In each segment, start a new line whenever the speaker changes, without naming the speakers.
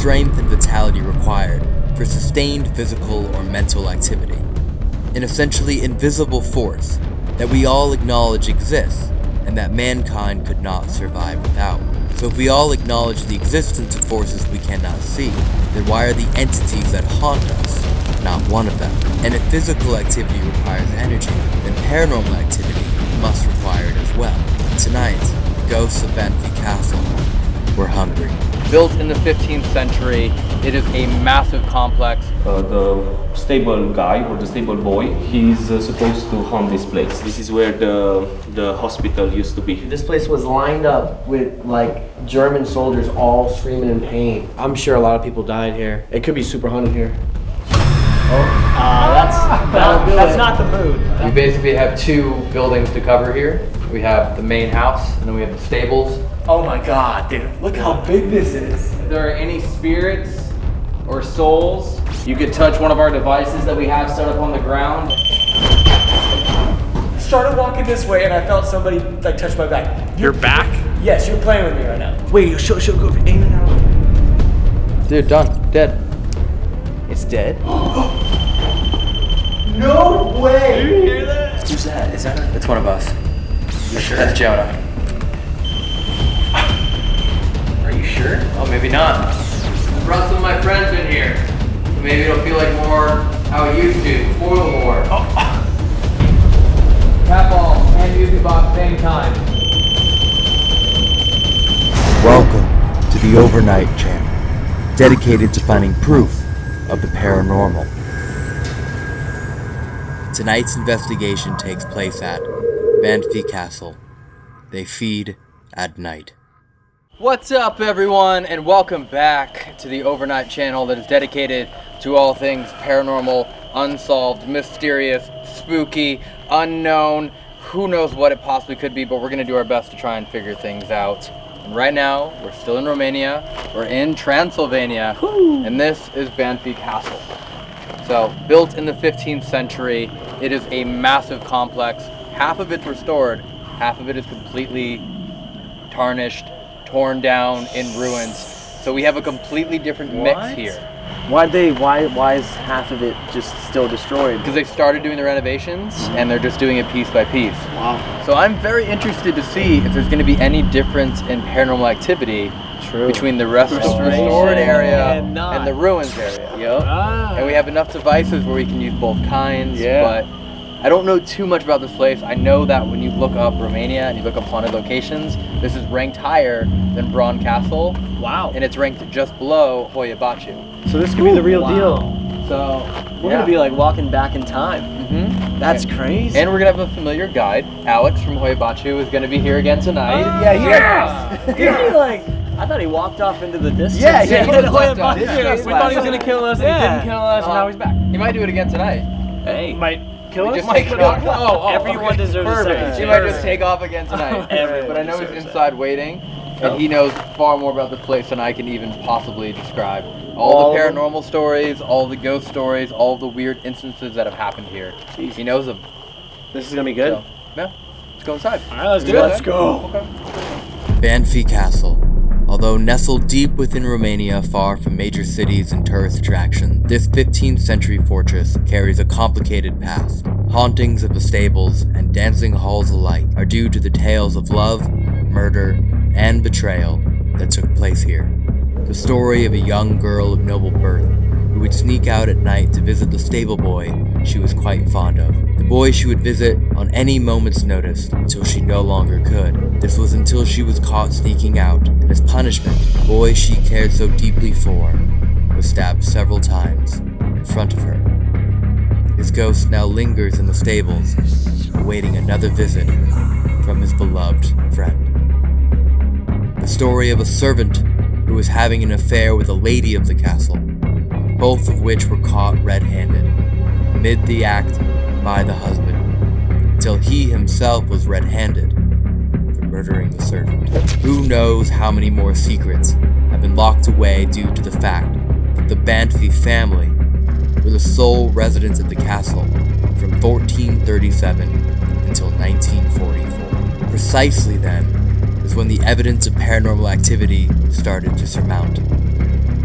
strength and vitality required for sustained physical or mental activity. An essentially invisible force that we all acknowledge exists and that mankind could not survive without. So if we all acknowledge the existence of forces we cannot see, then why are the entities that haunt us not one of them? And if physical activity requires energy, then paranormal activity must require it as well. Tonight, the ghosts of Banffy Castle were hungry.
Built in the 15th century, it is a massive complex.
The stable guy or the stable boy, he's supposed to haunt this place. This is where the hospital used to be.
This place was lined up with like German soldiers all screaming in pain. I'm sure a lot of people died here. It could be super haunted here.
That's not the mood.
We basically have two buildings to cover here. We have the main house, and then we have the stables.
Oh my god, dude. Look how big this is.
If there are any spirits or souls, you could touch one of our devices that we have set up on the ground.
Started walking this way and I felt somebody like touch my back.
Your back?
Yes, you're playing with me right now. Wait, she'll go aim it out.
Dude, done. Dead.
It's dead? No way!
Did you hear that? Who's that? Is that a... It's one of us.
You sure?
That's Jonah.
Are you sure?
Oh, maybe not. I brought some of my friends in here. Maybe it'll feel like more how it used to before the war.
Cat ball and music box, same time.
Welcome to the Overnight Channel, dedicated to finding proof of the paranormal. Tonight's investigation takes place at Banffy Castle. They feed at night.
What's up, everyone, and welcome back to the Overnight Channel that is dedicated to all things paranormal, unsolved, mysterious, spooky, unknown. Who knows what it possibly could be, but we're going to do our best to try and figure things out. And right now, we're still in Romania. We're in Transylvania, and this is Banffy Castle. So, built in the 15th century, it is a massive complex. Half of it's restored, half of it is completely tarnished, torn down, in ruins. So we have a completely different mix here.
Why is half of it just still destroyed?
Because they started doing the renovations, and they're just doing it piece by piece.
Wow.
So I'm very interested to see if there's going to be any difference in paranormal activity between the restored area and the ruins area. And we have enough devices where we can use both kinds, but I don't know too much about this place. I know that when you look up Romania and you look up haunted locations, this is ranked higher than Corvin Castle.
Wow.
And it's ranked just below Hoia Baciu.
So this could be the real deal.
So
We're gonna be like walking back in time.
Mm-hmm.
That's crazy.
And we're gonna have a familiar guide. Alex from Hoia Baciu is gonna be here again tonight.
I thought he walked off into the distance.
Yeah, he did.
We thought he was gonna kill us, and he
Yeah.
didn't kill us, and now he's back.
He might do it again tonight.
Hey,
Might kill us?
Just might kill us.
everyone deserves a
Perfect.
second
He might
chance.
just take off again tonight.
Everyone
But I know he's
deserves
inside waiting, and he knows far more about the place than I can even possibly describe. All the paranormal stories, all the ghost stories, all the weird instances that have happened here.
Jeez.
He knows them.
This is gonna be good.
So, yeah, let's go inside.
All right, let's do it. Let's go.
Okay.
Banffy Castle. Although nestled deep within Romania, far from major cities and tourist attractions, this 15th century fortress carries a complicated past. Hauntings of the stables and dancing halls alike are due to the tales of love, murder, and betrayal that took place here. The story of a young girl of noble birth who would sneak out at night to visit the stable boy she was quite fond of. The boy she would visit on any moment's notice until she no longer could. This was until she was caught sneaking out, and as punishment, the boy she cared so deeply for was stabbed several times in front of her. His ghost now lingers in the stables, awaiting another visit from his beloved friend. The story of a servant who was having an affair with a lady of the castle, both of which were caught red-handed, amid the act by the husband, until he himself was red-handed for murdering the servant. Who knows how many more secrets have been locked away due to the fact that the Banffy family were the sole residents of the castle from 1437 until 1944. Precisely then is when the evidence of paranormal activity started to surmount.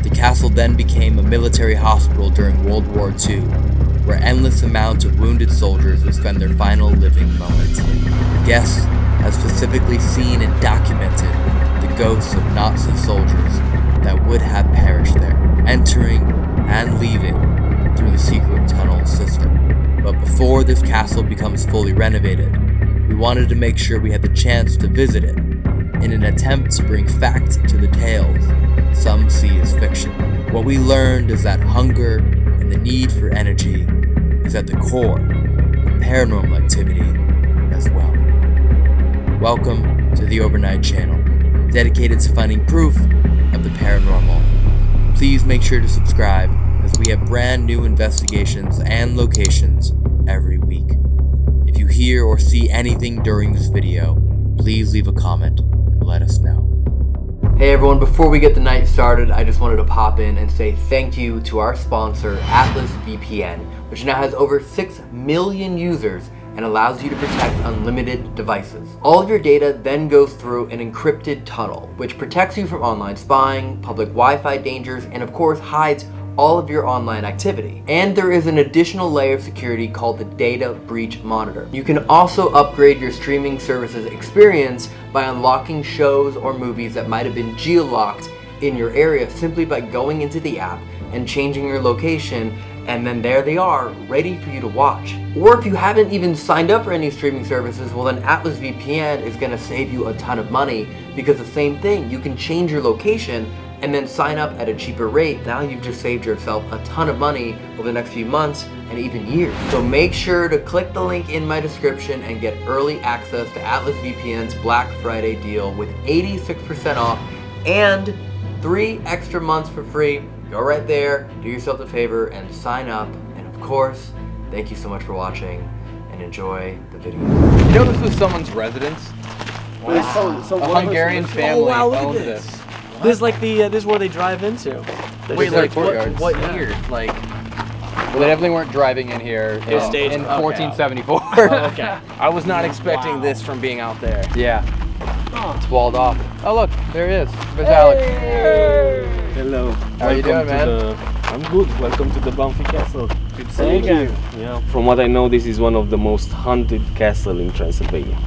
The castle then became a military hospital during World War II, where endless amounts of wounded soldiers would spend their final living moments. Guests have specifically seen and documented the ghosts of Nazi soldiers that would have perished there, entering and leaving through the secret tunnel system. But before this castle becomes fully renovated, we wanted to make sure we had the chance to visit it, in an attempt to bring fact to the tales some see as fiction. What we learned is that hunger and the need for energy is at the core of paranormal activity as well. Welcome to the Overnight Channel, dedicated to finding proof of the paranormal. Please make sure to subscribe, as we have brand new investigations and locations every week. If you hear or see anything during this video, please leave a comment and let us know.
Hey everyone, before we get the night started, I just wanted to pop in and say thank you to our sponsor, Atlas VPN, which now has over 6 million users and allows you to protect unlimited devices. All of your data then goes through an encrypted tunnel, which protects you from online spying, public Wi-Fi dangers, and of course hides all of your online activity. And there is an additional layer of security called the Data Breach Monitor. You can also upgrade your streaming services experience by unlocking shows or movies that might have been geo-locked in your area simply by going into the app and changing your location, and then there they are, ready for you to watch. Or if you haven't even signed up for any streaming services, well then Atlas VPN is gonna save you a ton of money, because the same thing, you can change your location and then sign up at a cheaper rate. Now you've just saved yourself a ton of money over the next few months and even years. So make sure to click the link in my description and get early access to Atlas VPN's Black Friday deal with 86% off and 3 extra months for free. Go right there, do yourself a favor and sign up. And of course, thank you so much for watching and enjoy the video. You know this was someone's residence? Wow. A Hungarian family owned this.
This is like this is where they drive into.
Wait, like what year? Like, well, they definitely weren't driving in here in 1474.
Oh, okay. I was not expecting this from being out there.
Yeah. It's walled off. Oh look, there it is. There's Alex.
Hello.
How are you doing, man?
I'm good. Welcome to the Banffy Castle.
Good seeing you.
Yeah. From what I know, this is one of the most haunted castles in Transylvania.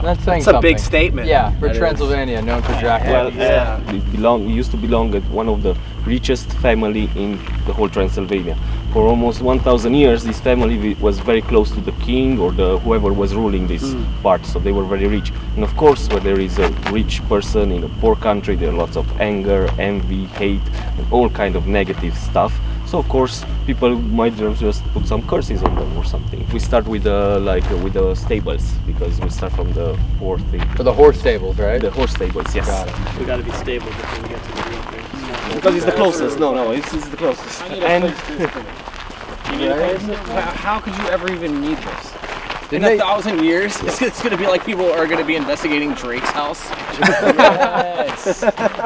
That's saying
It's
something.
a big statement.
Yeah, for Transylvania, known for Dracula.
Well, it used to belong at one of the richest family in the whole Transylvania. For almost 1,000 years, this family was very close to the king or whoever was ruling this part, so they were very rich. And of course, where there is a rich person in a poor country, there are lots of anger, envy, hate, and all kind of negative stuff. So of course, people might just put some curses on them or something. We start with the stables, because we start from the fourth thing.
For the horse stables, right?
The horse stables, yes.
Got it.
We gotta be stable before we get to the green thing.
Because it's the closest. No, it's the closest.
And how could you ever even need this? In
Didn't
1,000 years, it's gonna be like people are gonna be investigating Drake's house.
Yes.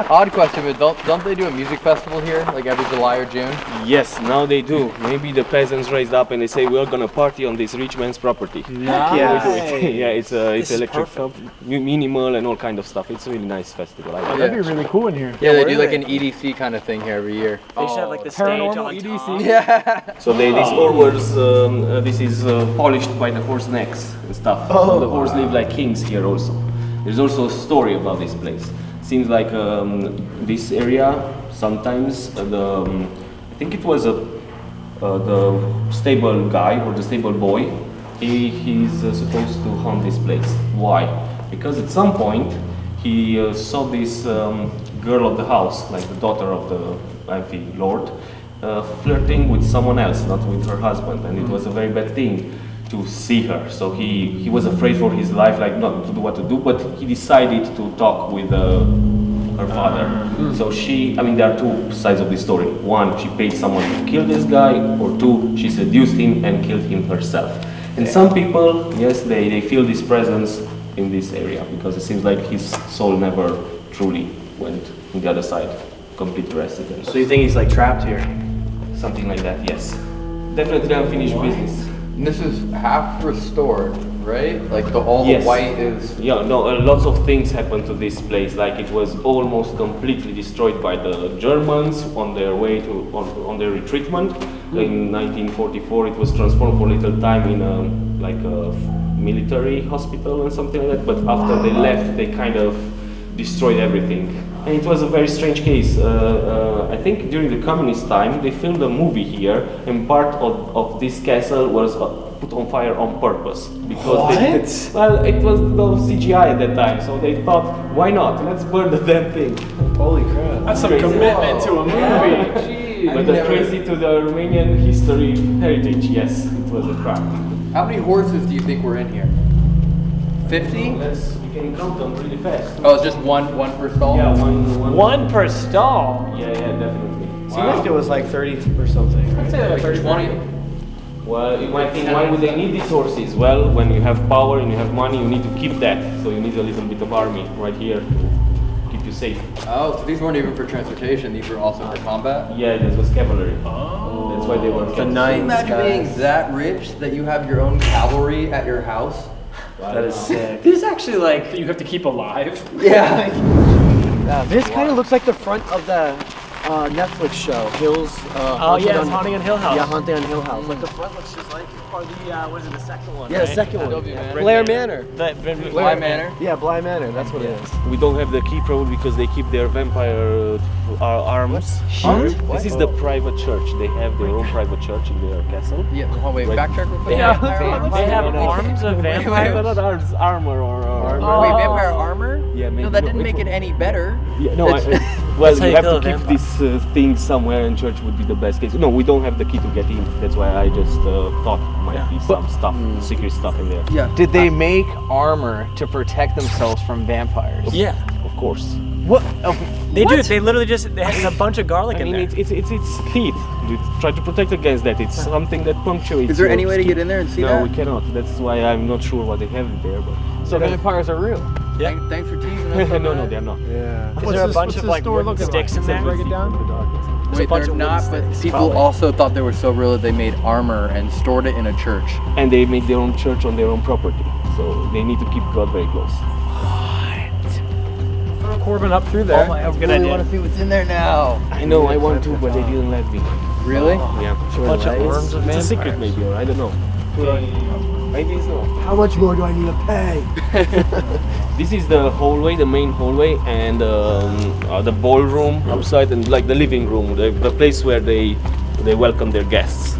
Odd question, but don't they do a music festival here, like every July or June?
Yes, now they do. Maybe the peasants raised up and they say we're gonna party on this rich man's property.
Nice.
Yeah, it's electric, minimal and all kind of stuff. It's a really nice festival. I like it.
That'd be really cool in here.
Yeah, they do like an EDC kind of thing here every year.
They should have like the stage
Paranormal
on
EDC?
top.
Yeah.
So these orbers, this is polished by the horse necks and stuff. So the horse live like kings here also. There's also a story about this place. Seems like this area sometimes I think it was the stable guy or the stable boy. He's supposed to haunt this place. Why? Because at some point he saw this girl of the house, like the daughter of the Banffy lord, flirting with someone else, not with her husband, and it was a very bad thing to see her. So he was afraid for his life, like not to do what to do, but he decided to talk with her father. So there are two sides of this story. One, she paid someone to kill this guy, or two, she seduced him and killed him herself. And some people, yes, they feel this presence in this area, because it seems like his soul never truly went on the other side, completely rested.
So you think he's like trapped here?
Something like that, yes. Definitely unfinished business.
And this is half restored. right? Like all
Yes.
the white is.
Yeah, no, lots of things happened to this place. Like it was almost completely destroyed by the Germans on their way to on their retreatment. In 1944, it was transformed for a little time in a military hospital and something like that. But after they left, they kind of destroyed everything. And it was a very strange case. I think during the communist time, they filmed a movie here, and part of this castle was put on fire on purpose because it was no CGI at that time, so they thought, why not? Let's burn the damn thing.
Holy crap.
That's some commitment to a movie.
But crazy to the Romanian history heritage, yes, it was a crap.
How many horses do you think were in here? 50?
We can count them really fast.
Oh, it's just one per stall?
Yeah, one.
One per stall.
Yeah, definitely.
Seemed like it was like 30 or something. Right?
I'd say like 20.
Well, you might think, why would they need these horses? Well, when you have power and you have money, you need to keep that. So you need a little bit of army right here to keep you safe.
Oh, so these weren't even for transportation, these were also for combat?
Yeah, this was cavalry. Oh. That's why they were kept.
Can you imagine being that rich that you have your own cavalry at your house?
That is sick.
This is actually like you have to keep alive.
Yeah.
This kind of looks like the front of the Netflix show, Hills.
Oh yeah, it's Haunting on Hill House.
Yeah, Haunting on Hill House. Like the front looks just like it.
Or the what is it, the second one?
Yeah,
right?
the second one.
Manor.
Blair Manor.
Bly Manor?
Yeah, Bly Manor. That's what it is.
We don't have the key probably because they keep their vampire arms.
What?
This is the private church. They have their own private church in their castle.
Yeah, wait,
Right.
backtrack real quick.
They have arms of vampire.
Not arms, armor or
Wait, vampire armor?
Yeah, maybe.
No, that didn't make it any better.
Yeah, no, well,
That's how
you
you
have
kill
to
a
keep
vampire.
this thing somewhere, and church would be the best case. No, we don't have the key to get in. That's why I just thought might be some stuff, secret stuff in there.
Yeah.
Did they make armor to protect themselves from vampires?
Yeah.
Of course.
What? They do. They literally just they have a bunch of garlic
I
in
mean,
there.
it's teeth. You try to protect against that. It's something that punctuates.
Is there
your
any way to
skin.
get in there and see
No,
that?
we cannot. That's why I'm not sure what they have in there. But
So vampires are real.
Thanks for teasing us. on
no,
that.
they're not.
Yeah.
Is there a bunch of like wooden sticks in there?
Break it down.
Wait, they're not, but people also thought they were so real that they made armor and stored it in a church.
And they make their own church on their own property, so they need to keep God very close.
Throw Corvin up through there.
I
good
really
idea.
want to see what's in there now.
I know, I want to, but they didn't let me.
Really?
Yeah.
A bunch of arms of
It's a
vampires.
secret maybe, or I don't know. Maybe it's not.
How much more do I need to pay?
This is the hallway, the main hallway, and the ballroom outside, and like the living room, the place where they welcome their guests.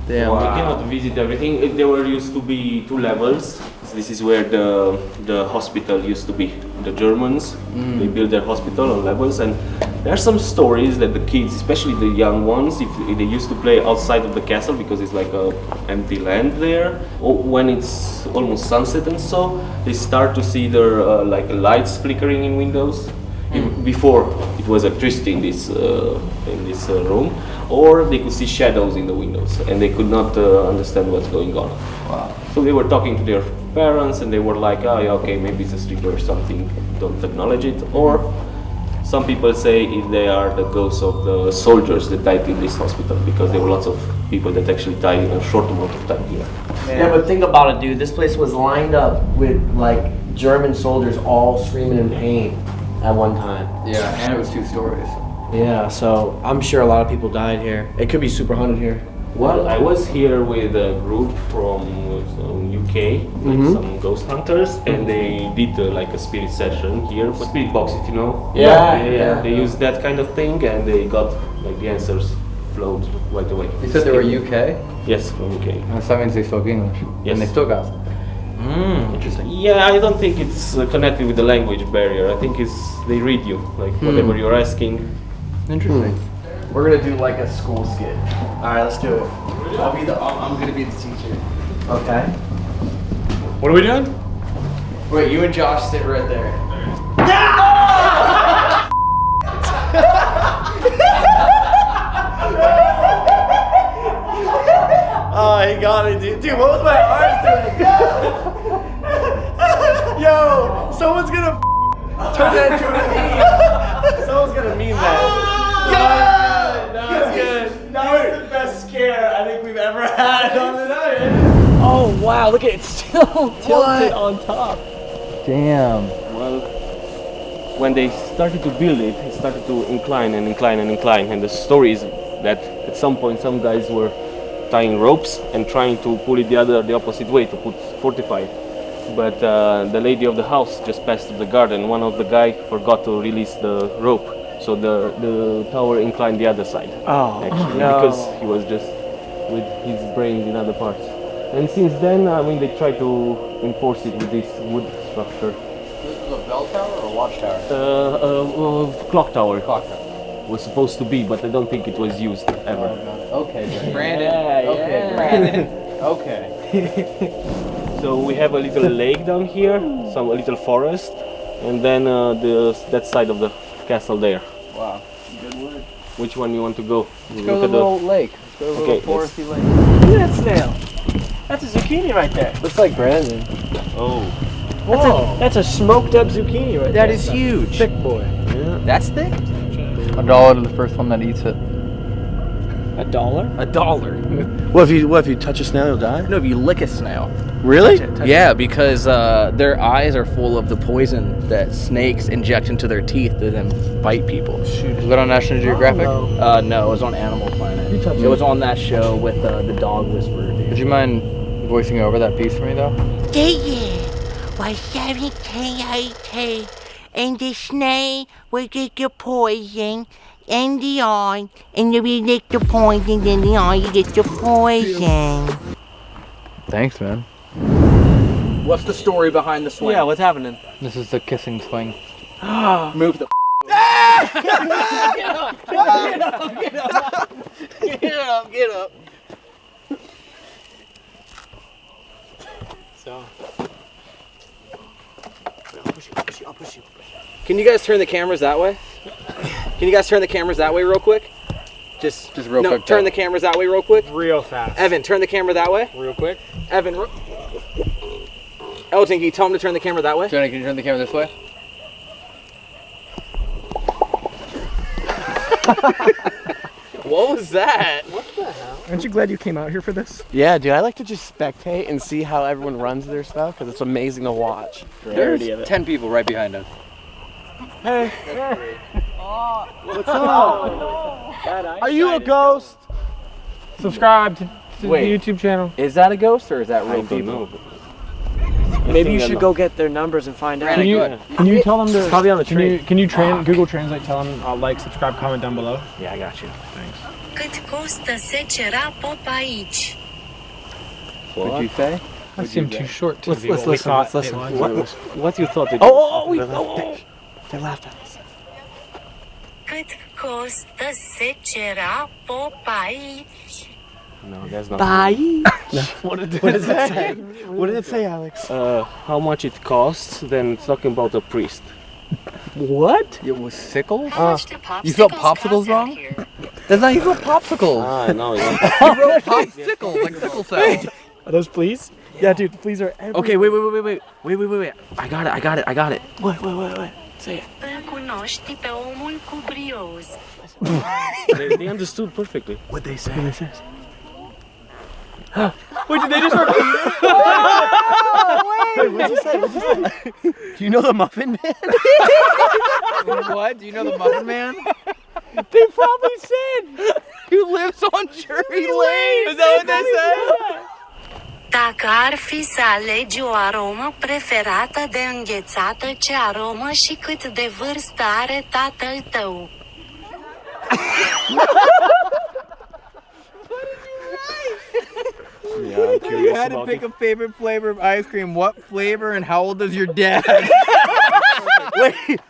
Damn.
We cannot visit everything. There were used to be 2 levels. This is where the hospital used to be. The Germans, they built their hospital on levels, and there are some stories that the kids, especially the young ones, if they used to play outside of the castle because it's like a empty land there. When it's almost sunset and so, they start to see their like lights flickering in windows. Before it was electricity in this room, or they could see shadows in the windows, and they could not understand what's going on.
Wow.
So they were talking to their parents, and they were like, "Oh, yeah, okay, maybe it's a sleeper or something. Don't acknowledge it." Or some people say they are the ghosts of the soldiers that died in this hospital, because there were lots of people that actually died in a short amount of time here.
Yeah, but think about it, dude. This place was lined up with like German soldiers all screaming in pain at one time.
Yeah, and it was 2 stories.
Yeah, so I'm sure a lot of people died here. It could be super haunted here.
Well, I was here with a group from UK, like some ghost hunters, and they did like a spirit session here, a spirit box, if you know.
Yeah.
They used that kind of thing, and they got like the answers flowed right away.
You said they were UK?
Yes, from UK.
So that means they spoke English.
Yes.
And they still got some. Interesting.
Yeah, I don't think it's connected with the language barrier. I think they read you, like whatever you're asking.
Interesting.
We're gonna do like a school skit.
All right, let's do it.
I'm gonna be the teacher.
Okay.
What are we doing?
Wait, you and Josh sit right there.
Oh, he got me, dude. Dude, what was my arms doing? Yo, someone's gonna turn that into a meme. Someone's gonna meme that. That was good. That was the best scare I think we've ever had on the night.
Oh wow! Look at it.
tilted on top.
Damn.
Well, when they started to build it, it started to incline and incline and incline. And the story is that at some point some guys were tying ropes and trying to pull it the opposite way to fortify it. But the lady of the house just passed through the garden. One of the guy forgot to release the rope, so the tower inclined the other side.
Oh,
Actually,
no.
because he was just with his brains in other parts. And since then, I mean, they try to enforce it with this wood structure.
This is a bell tower or a watchtower?
Clock tower.
Clock tower.
Was supposed to be, but I don't think it was used ever.
Okay, Brandon. Okay, Brandon. Okay.
So we have a little lake down here, a little forest, and then that side of the castle there.
Wow. Good word.
Which one you want to go?
Let's go to the little lake. Let's go to the little foresty lake.
Look at that snail. That's a zucchini right there.
Looks like Brandon.
Oh.
Whoa. That's a smoked up zucchini right there.
That is huge.
Thick boy.
Yeah.
That's thick? $1 to the first one that eats it.
$1? $1.
What if you touch a snail, you'll die?
No, if you lick a snail.
Really?
Yeah, because their eyes are full of the poison that snakes inject into their teeth to then bite people.
Was that on National Geographic?
No, it was on Animal Planet. It was on that show with the dog whisperer.
Would you mind voicing over that piece for me, though?
was 1780, and the snake will get your poison in the eye, and if you lick the poison in the eye, you get the poison.
Thanks, man.
What's the story behind the swing?
Yeah, what's happening?
This is the kissing swing.
Move the
Get up. So. I'll push you.
Can you guys turn the cameras that way? Can you guys turn the cameras that way real quick? Just
real quick.
Turn the cameras that way real quick.
Real fast.
Evan, turn the camera that way.
Real quick.
Evan. Elton, can you tell him to turn the camera that way?
Johnny, can you turn the camera this way?
What was that?
Aren't you glad you came out here for this?
Yeah, dude, I like to just spectate and see how everyone runs their stuff because it's amazing to watch.
There's 10 people right behind us.
Hey. What's up? Are you a ghost?
Subscribe to the YouTube channel.
Is that a ghost or is that real
I don't
people?
know.
Maybe you should go get their numbers and find out.
Can you
tell them to?
Probably on the tree.
Can you Google Translate? Tell them like, subscribe, comment down below.
Yeah, I got you.
Thanks.
Cât costă SCHERER pop aici?
What'd you say?
That seemed too short to
Let's
be what we
listen.
thought
Let's
it
listen.
was.
What you thought it
They laughed at us.
Cât costă SCHERER pop aici?
No, that's not.
Bye. What did it say? What did it say, Alex?
How much it costs? Then it's talking about a priest.
What?
It was sickles?
How much do
You spelled
popsicles
popsicles
cost
wrong?
out here?
That's not even popsicles.
Ah, no.
You wrote popsicles, like sickle cell.
Are those please? Yeah, dude, please are everywhere.
Okay, wait. I got it.
What? Say it.
Îl cunoști pe omul cu brioz.
They understood perfectly.
What'd they say?
Wait, did they just repeat it?
Wait, what'd you say? Do you know the Muffin Man?
What? Do you know the Muffin Man?
They probably said.
Who lives on Drury Lane? Is that what they said?
Dacă ar fi să alegi o aromă preferată de înghețată, ce aromă și cât de vârstă are tatăl tău?
Yeah, I'm curious
You had to
about
pick
it.
a favorite flavor of ice cream. What flavor and how old is your dad?
Wait.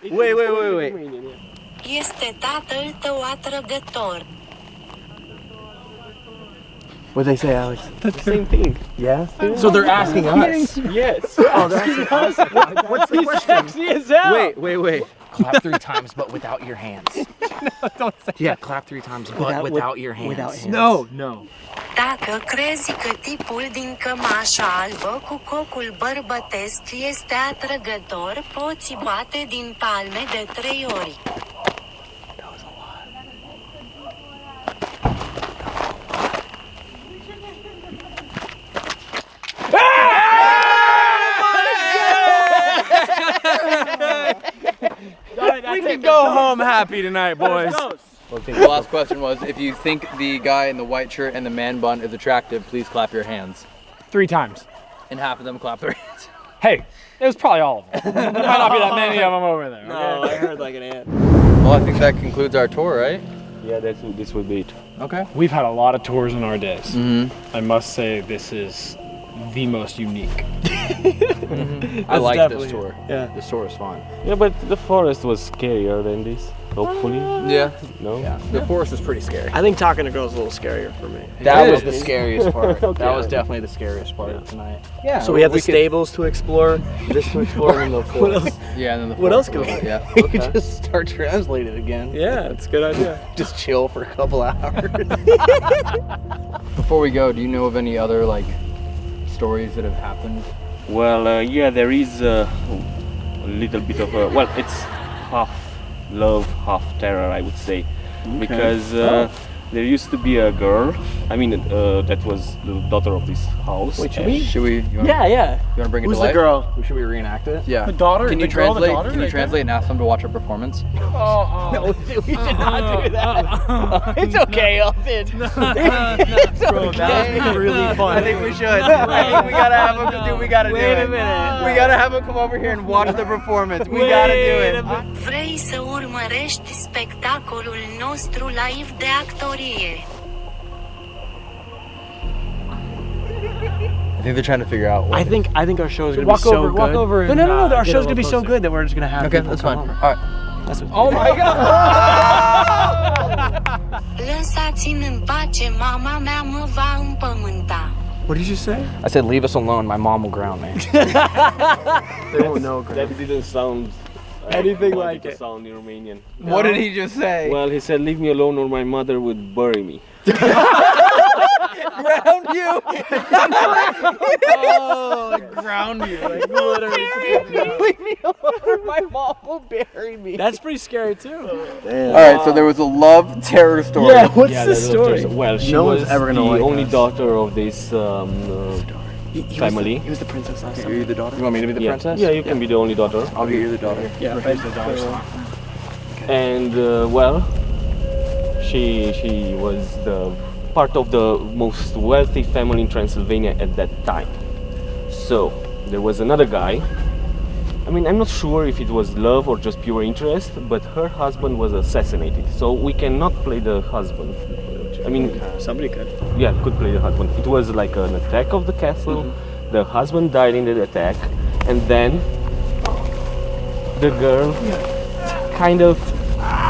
Este tatăl tău atrăgător.
What'd they say, Alex?
The same thing.
Yeah?
So they're asking us.
Yes.
Oh, they're asking us. What's the question?
Sexy as hell.
Wait. Clap 3 times, but without your hands.
Don't say
Yeah, clap 3 times, but without your hands.
Without hands.
No.
Dacă crezi că tipul din cămașa albă cu cocul bărbătesc este atrăgător, poți bate din palme de 3 ori.
I'm happy tonight, boys.
The last question was, if you think the guy in the white shirt and the man bun is attractive, please clap your hands.
3 times.
And half of them clap their hands.
Hey, it was probably all of them. There might not be that many of them over there.
No, I heard like an ant.
Well, I think that concludes our tour, right?
Yeah, this will be it.
Okay.
We've had a lot of tours in our days.
Mm-hmm.
I must say this is the most unique.
I like this tour.
Yeah.
This tour is fun.
Yeah, but the forest was scarier than this. Hopefully.
Yeah.
No.
Yeah. The forest is pretty scary.
I think talking to girls is a little scarier for me.
That was the scariest part.
Okay.
That was definitely the scariest part of tonight.
Yeah.
So we have the stables to explore, this to explore, and the
What else?
Yeah, and then the
What else
forest
could
a little bit,
We could just start translating again.
Yeah, it's a good idea.
Just chill for a couple hours.
Before we go, do you know of any other like stories that have happened?
Well, yeah, there is a little bit of a, well, it's half love, half terror, I would say, because there used to be a girl. I mean, that was the daughter of this house.
Wait, should we?
Should we? You wanna,
Yeah, yeah.
You want to bring it
Who's
to
the
life?
girl?
Should we reenact it?
Yeah.
The daughter?
Can you
the girl, the
translate?
daughter
Can you
right
translate and ask them to watch a performance?
No, we should not do that. It's okay, Elton. It's
Bro, that would be really fun.
I think we should. I think we gotta have him do. We gotta do it.
Wait a minute.
We gotta have him come over here and watch the performance. We gotta do it.
Vrei să urmărești spectacolul nostru live de actorie?
I think they're trying to figure out what.
I think our show is gonna
Walk
be so
over,
good.
walk over.
No,
and,
no, no, no. Our
get a
show's gonna be
little
so
closer.
good that we're just gonna have.
Okay,
people
that's
come
fine.
over.
All right.
That's what,
Oh my God!
Lăsați-mi în pace, mama mea mă va împământa.
What did you say?
I said, leave us alone. My mom will ground me.
They won't know.
That didn't sound
Anything like
it.
it.
Sound in Romanian.
What did he just say?
Well, he said, "Leave me alone, or my mother would bury me."
Ground you!
Oh, ground you. Like, literally. Leave me alone. My mom will bury me.
That's pretty scary too.
All right, so there was a love terror story.
Yeah, what's
Yeah,
the
there's a
story?
person- Well, she
No
was
one's ever gonna
the
like
only
us.
daughter of this family.
He was the princess last time.
Are you the daughter? You want me to be the
Yeah.
princess?
Yeah, you can be the only daughter.
I'll be you the daughter.
Yeah,
And well, she was the part of the most wealthy family in Transylvania at that time. So there was another guy. I mean, I'm not sure if it was love or just pure interest, but her husband was assassinated. So we cannot play the husband. I mean,
somebody could.
yeah, could play the husband. It was like an attack of the castle. The husband died in the attack, and then the girl kind of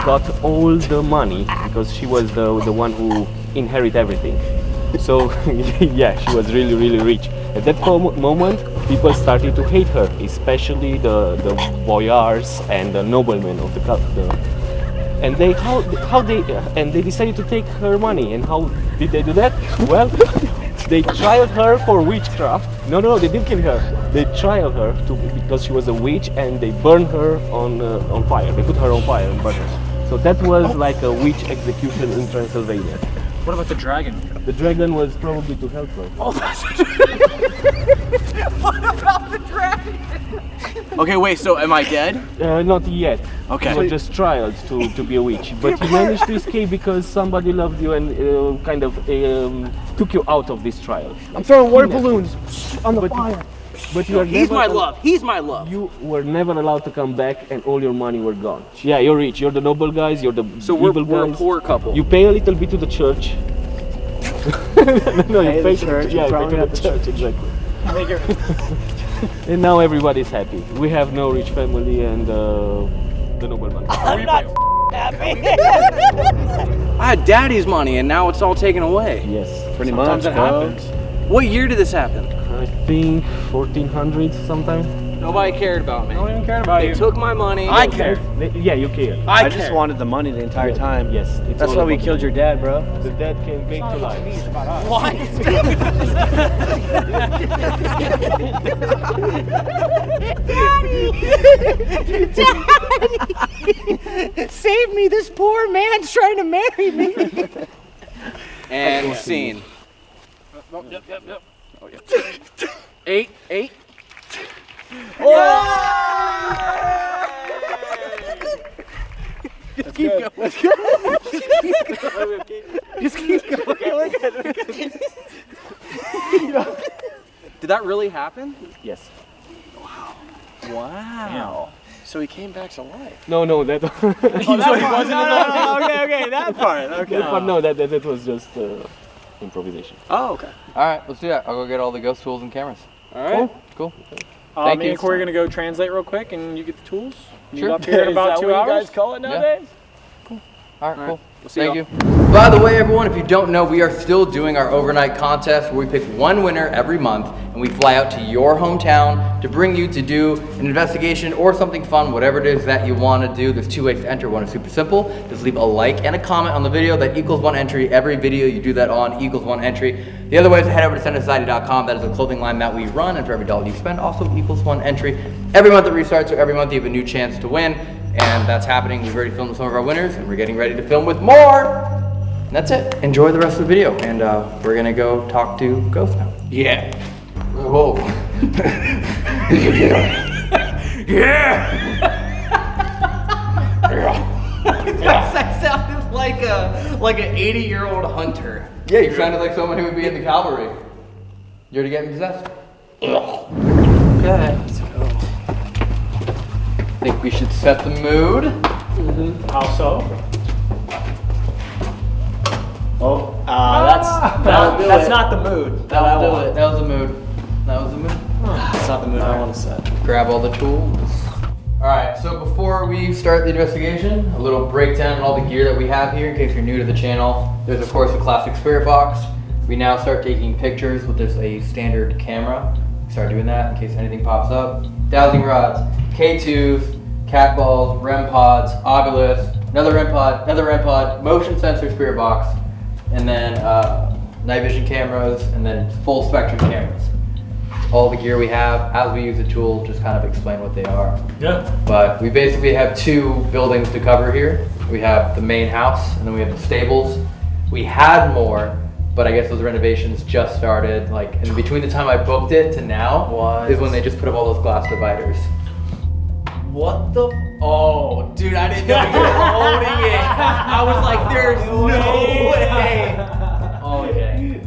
got all the money because she was the one who inherit everything. So yeah, she was really, really rich. At that moment, people started to hate her, especially the boyars and the noblemen of the and they decided to take her money. And how did they do that? Well, they trialed her for witchcraft. No, they didn't kill her. They trialed her because she was a witch, and they burned her on fire. They put her on fire and burned her. So that was like a witch execution in Transylvania.
What about the dragon?
The dragon was probably to help her.
Oh, what about the dragon? Okay, wait, so am I dead?
Not yet.
Okay.
You were just trialed to be a witch. But you managed to escape because somebody loved you and kind of took you out of this trial.
I'm throwing water balloons on the fire.
But you are
He's
never
my love. He's my love.
You were never allowed to come back, and all your money were gone. Yeah, you're rich. You're the noble guys. You're the
So
evil
we're a
guys.
poor couple.
You pay a little bit to the church. No, you
Pay
pay
the church,
Yeah,
you
you
probably
pay to
have
the
the
church. Exactly. And now everybody's happy. We have no rich family and the nobleman.
I'm not happy. I had daddy's money and now it's all taken away.
Yes,
Pretty much.
Sometimes it happens.
What year did this happen?
I think 1400 sometime.
Nobody cared about me.
No one even cared about
They
you.
took my money.
I care.
Yeah, you care.
I just wanted the money the entire time.
Yes, it's
That's
all
why we
about
killed your dad, bro.
the dead came back to life.
Why?
Save me, this poor man's trying to marry me.
And scene. Eight. Just keep going. Just keep going. Did that really happen?
Yes.
Wow. So he came back to life.
No, that.
Okay, that part. Okay.
That part, no, that was just improvisation.
Oh, okay.
All right, let's do that. I'll go get all the ghost tools and cameras.
All right.
Cool.
Me and Corey are gonna go translate real quick, and you get the tools.
Sure.
Meet up here in about 2 hours.
You guys call it nowadays?
All right, cool.
We'll see
Thank you. By the way, everyone, if you don't know, we are still doing our overnight contest where we pick one winner every month and we fly out to your hometown to bring you to do an investigation or something fun, whatever it is that you want to do. There's 2 ways to enter. One is super simple. Just leave a like and a comment on the video. That equals 1 entry. Every video you do that on equals 1 entry. The other way is to head over to sendasociety.com. That is a clothing line that we run, and for every $1 you spend also equals 1 entry. Every month it restarts, so every month you have a new chance to win. And that's happening. We've already filmed some of our winners, and we're getting ready to film with more. And that's it. Enjoy the rest of the video, and we're gonna go talk to Ghost now.
Yeah.
Whoa. Yeah. That sounded like an 80-year-old hunter. Yeah, you sounded like someone who would be in the cavalry. You already getting possessed? Okay. Let's go. Think we should set the mood.
How so?
Oh, that's not the mood.
That was the mood.
That's not the mood I want to set.
Grab all the tools. Alright, so before we start the investigation, a little breakdown on all the gear that we have here in case you're new to the channel. There's of course a classic spirit box. We now start taking pictures with just a standard camera. Start doing that in case anything pops up. Dowsing rods, K2s, cat balls, REM pods, Oculus, another REM pod, motion sensor spirit box, and then night vision cameras, and then full spectrum cameras. All the gear we have, as we use the tool, just kind of explain what they are.
Yeah.
But we basically have 2 buildings to cover here. We have the main house, and then we have the stables. We had more, but I guess those renovations just started, like, in between the time I booked it to now, is when they just put up all those glass dividers. What the? Oh, dude, I didn't know you were holding it. I was like, there's no way.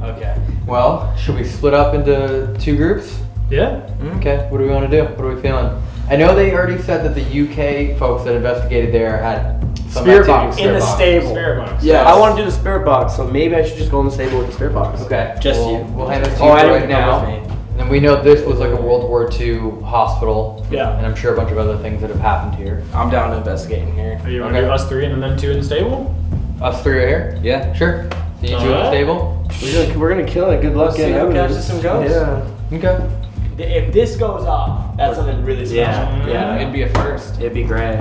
Okay. Well, should we split up into 2 groups?
Yeah.
Okay, what do we want to do? What are we feeling? I know they already said that the UK folks that investigated there had some
Spirit
activity.
box in the stable.
Spirit box.
Yeah, I want to do the spirit box, so maybe I should just go in the stable with the spirit box.
Okay.
Just
we'll,
you.
We'll hand this to you right now. And we know this was like a World War II hospital.
Yeah.
And I'm sure a bunch of other things that have happened here.
I'm down to investigating here.
Are you want to do us 3 and then 2 in the stable?
Us 3 are here? Yeah, sure. So you 2 in the stable?
We're gonna kill it. Good luck getting
catches some ghosts.
Yeah.
Okay.
If this goes off, that's something really special.
Yeah, it'd be a first.
It'd be great.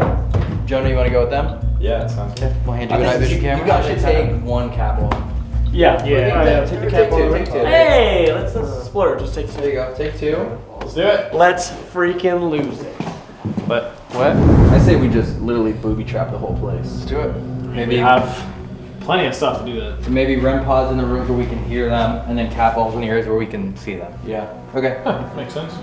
Jonah, you want to go with them?
Yeah, that sounds good.
We'll hand you a night vision camera. You guys should take 1 cap off.
Yeah.
Yeah.
Take the cap on.
Take 2.
Hey, let's splurge. Just take 2.
There you go. Take 2.
Let's do it.
Let's freaking lose it.
But what?
I say we just literally booby trap the whole place.
Let's do it.
We have plenty of stuff to do that.
Maybe REM pods in the rooms where we can hear them, and then cat balls in the areas where we can see them.
Yeah.
Okay.
Huh, makes sense.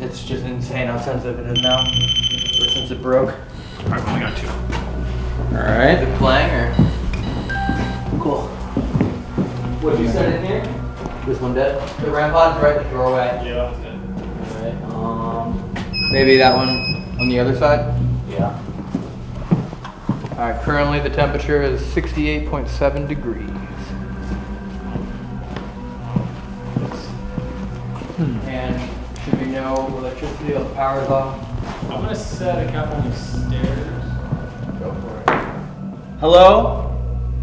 It's just insane how sensitive it is now. Ever since it broke.
Alright, we only got 2.
Alright, the playing or? Cool. What did you set in here? This one dead? The REM pod's right in the doorway.
Yeah, that was good.
Alright, maybe that one on the other side?
Yeah.
Alright, currently the temperature is 68.7 degrees. And should be no electricity, the power's off.
I'm gonna set a cap on the stairs.
Go for it.
Hello,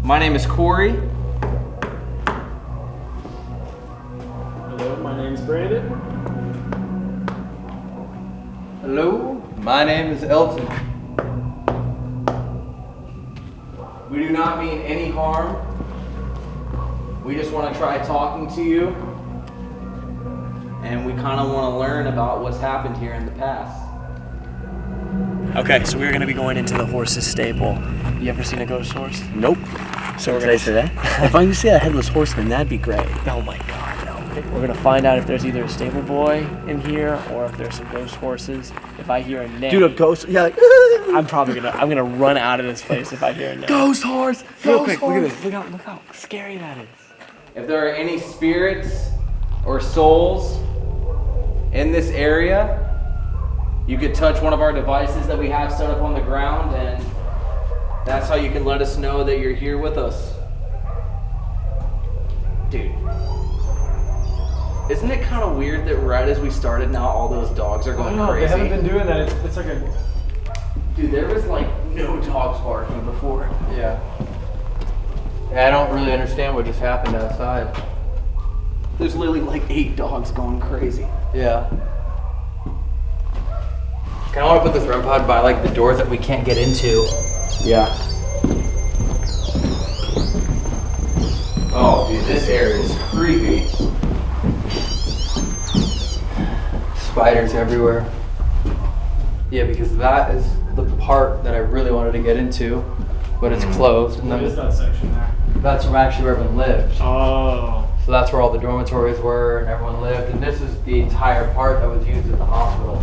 my name is Corey.
Hello, my name's Brandon.
Hello, my name is Elton. We do not mean any harm. We just want to try talking to you. And we kind of want to learn about what's happened here in the past.
Okay, so we're gonna be going into the horse's stable. You ever seen a ghost horse?
Nope.
So we're gonna say that.
If I could see a headless horseman, that'd be great.
Oh my god, no. We're gonna find out if there's either a stable boy in here or if there's some ghost horses. If I hear a neigh,
Dude, a ghost. Yeah, like,
I'm gonna run out of this place if I hear a neigh.
ghost horse.
Real quick, look at this. Look how scary that is.
If there are any spirits or souls in this area, you could touch one of our devices that we have set up on the ground, and that's how you can let us know that you're here with us. Dude, isn't it kind of weird that right as we started, now all those dogs are going crazy?
They haven't been doing that. It's like a...
Dude, there was like no dogs barking before.
Yeah. I don't really understand what just happened outside.
There's literally like 8 dogs going crazy.
Yeah. Kinda wanna put this REM pod by like the doors that we can't get into.
Yeah. Oh, dude, this area is creepy.
Spiders everywhere. Yeah, because that is the part that I really wanted to get into, but it's closed. And
What
then
is that section there?
that's actually where everyone lived.
Oh.
So that's where all the dormitories were and everyone lived. And this is the entire part that was used at the hospital.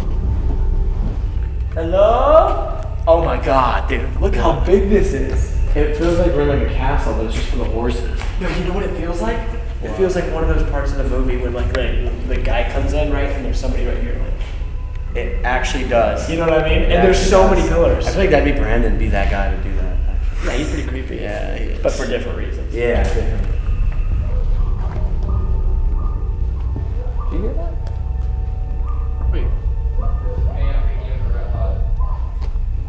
Hello? Oh my god, dude. Look how big this is.
It feels like we're in like a castle, but it's just for the horses.
Yo, you know what it feels like? It feels like one of those parts of the movie when like the guy comes in, right, and there's somebody right here. Like,
It actually does.
you know what I mean?
It
And there's
actually
so
does.
many pillars.
I feel like that'd be Brandon, be that guy to do that.
Yeah, he's pretty creepy.
Yeah, he is.
But for different reasons.
Yeah.
Did you hear that?
Wait.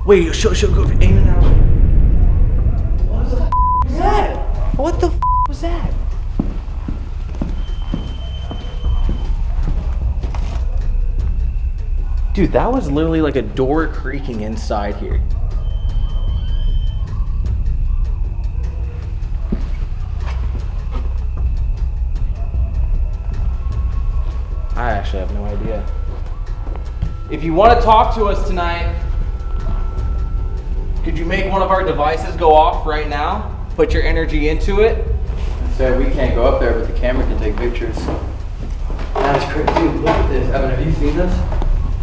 Wait, show, go aim it out. What the was that? What the was that?
Dude, that was literally like a door creaking inside here. I actually have no idea. If you want to talk to us tonight, could you make one of our devices go off right now? Put your energy into it.
So we can't go up there, but the camera can take pictures. That's crazy. Dude, look at this. Evan, have you seen this?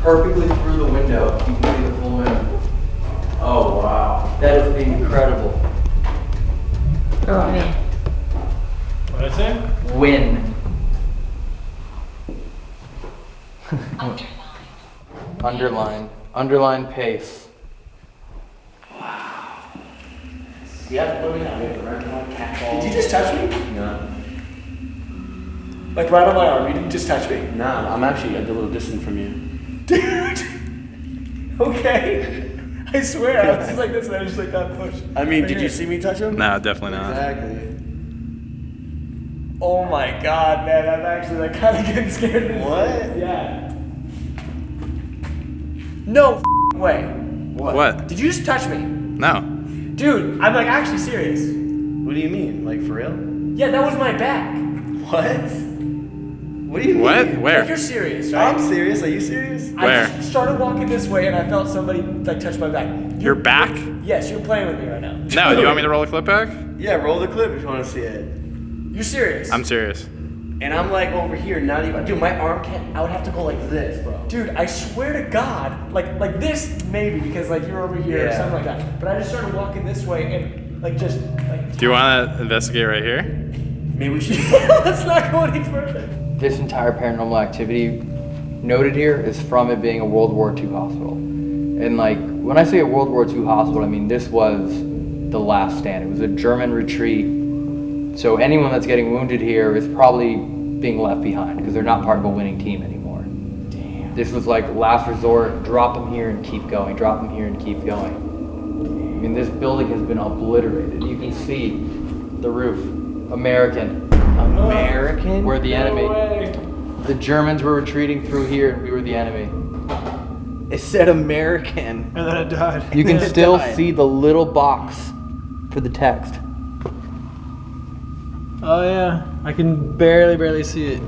Perfectly through the window, you can see the full moon. Oh wow, that is incredible.
Oh man.
What did I say?
Win. Underline pace.
Did you just touch me?
No.
Like right on my arm, you didn't just touch me.
Nah, I'm actually a little distant from you.
Dude. Okay. I swear, I was just like this and I just like got pushed.
I mean,
Right
did
here.
you see me touch him?
No, definitely not.
Exactly.
Oh my god, man, I'm actually like kind of getting scared.
What?
Yeah. No way.
What?
Did you just touch me?
No.
Dude, I'm like actually serious.
What do you mean? Like for real?
Yeah, that was my back.
What? What do you
What?
mean?
Where?
Like you're serious, right?
I'm serious. Are you serious?
Where?
I just started walking this way and I felt somebody like touch my back.
Your back?
Yes, you're playing with me right now.
No, you want me to roll the clip back?
Yeah, roll the clip if you want to see it.
You're serious?
I'm serious.
And I'm like over here, not even. Dude, my arm can't. I would have to go like this, bro.
Dude, I swear to God, like this maybe because like you're over here or
Yeah.
something like that. But I just started walking this way and like just like.
Do you want to investigate right here?
Maybe we should.
Let's not go any further.
This entire paranormal activity noted here is from it being a World War II hospital. And like, when I say a World War II hospital, I mean this was the last stand. It was a German retreat. So anyone that's getting wounded here is probably being left behind because they're not part of a winning team anymore. Damn. This was like last resort, drop them here and keep going, drop them here and keep going. I mean, this building has been obliterated. You can see the roof. American.
American?
We're the
No
enemy.
way.
The Germans were retreating through here and we were the enemy.
It said American.
And then it died.
You can
It
still
died.
see the little box for the text.
Oh yeah, I can barely see it.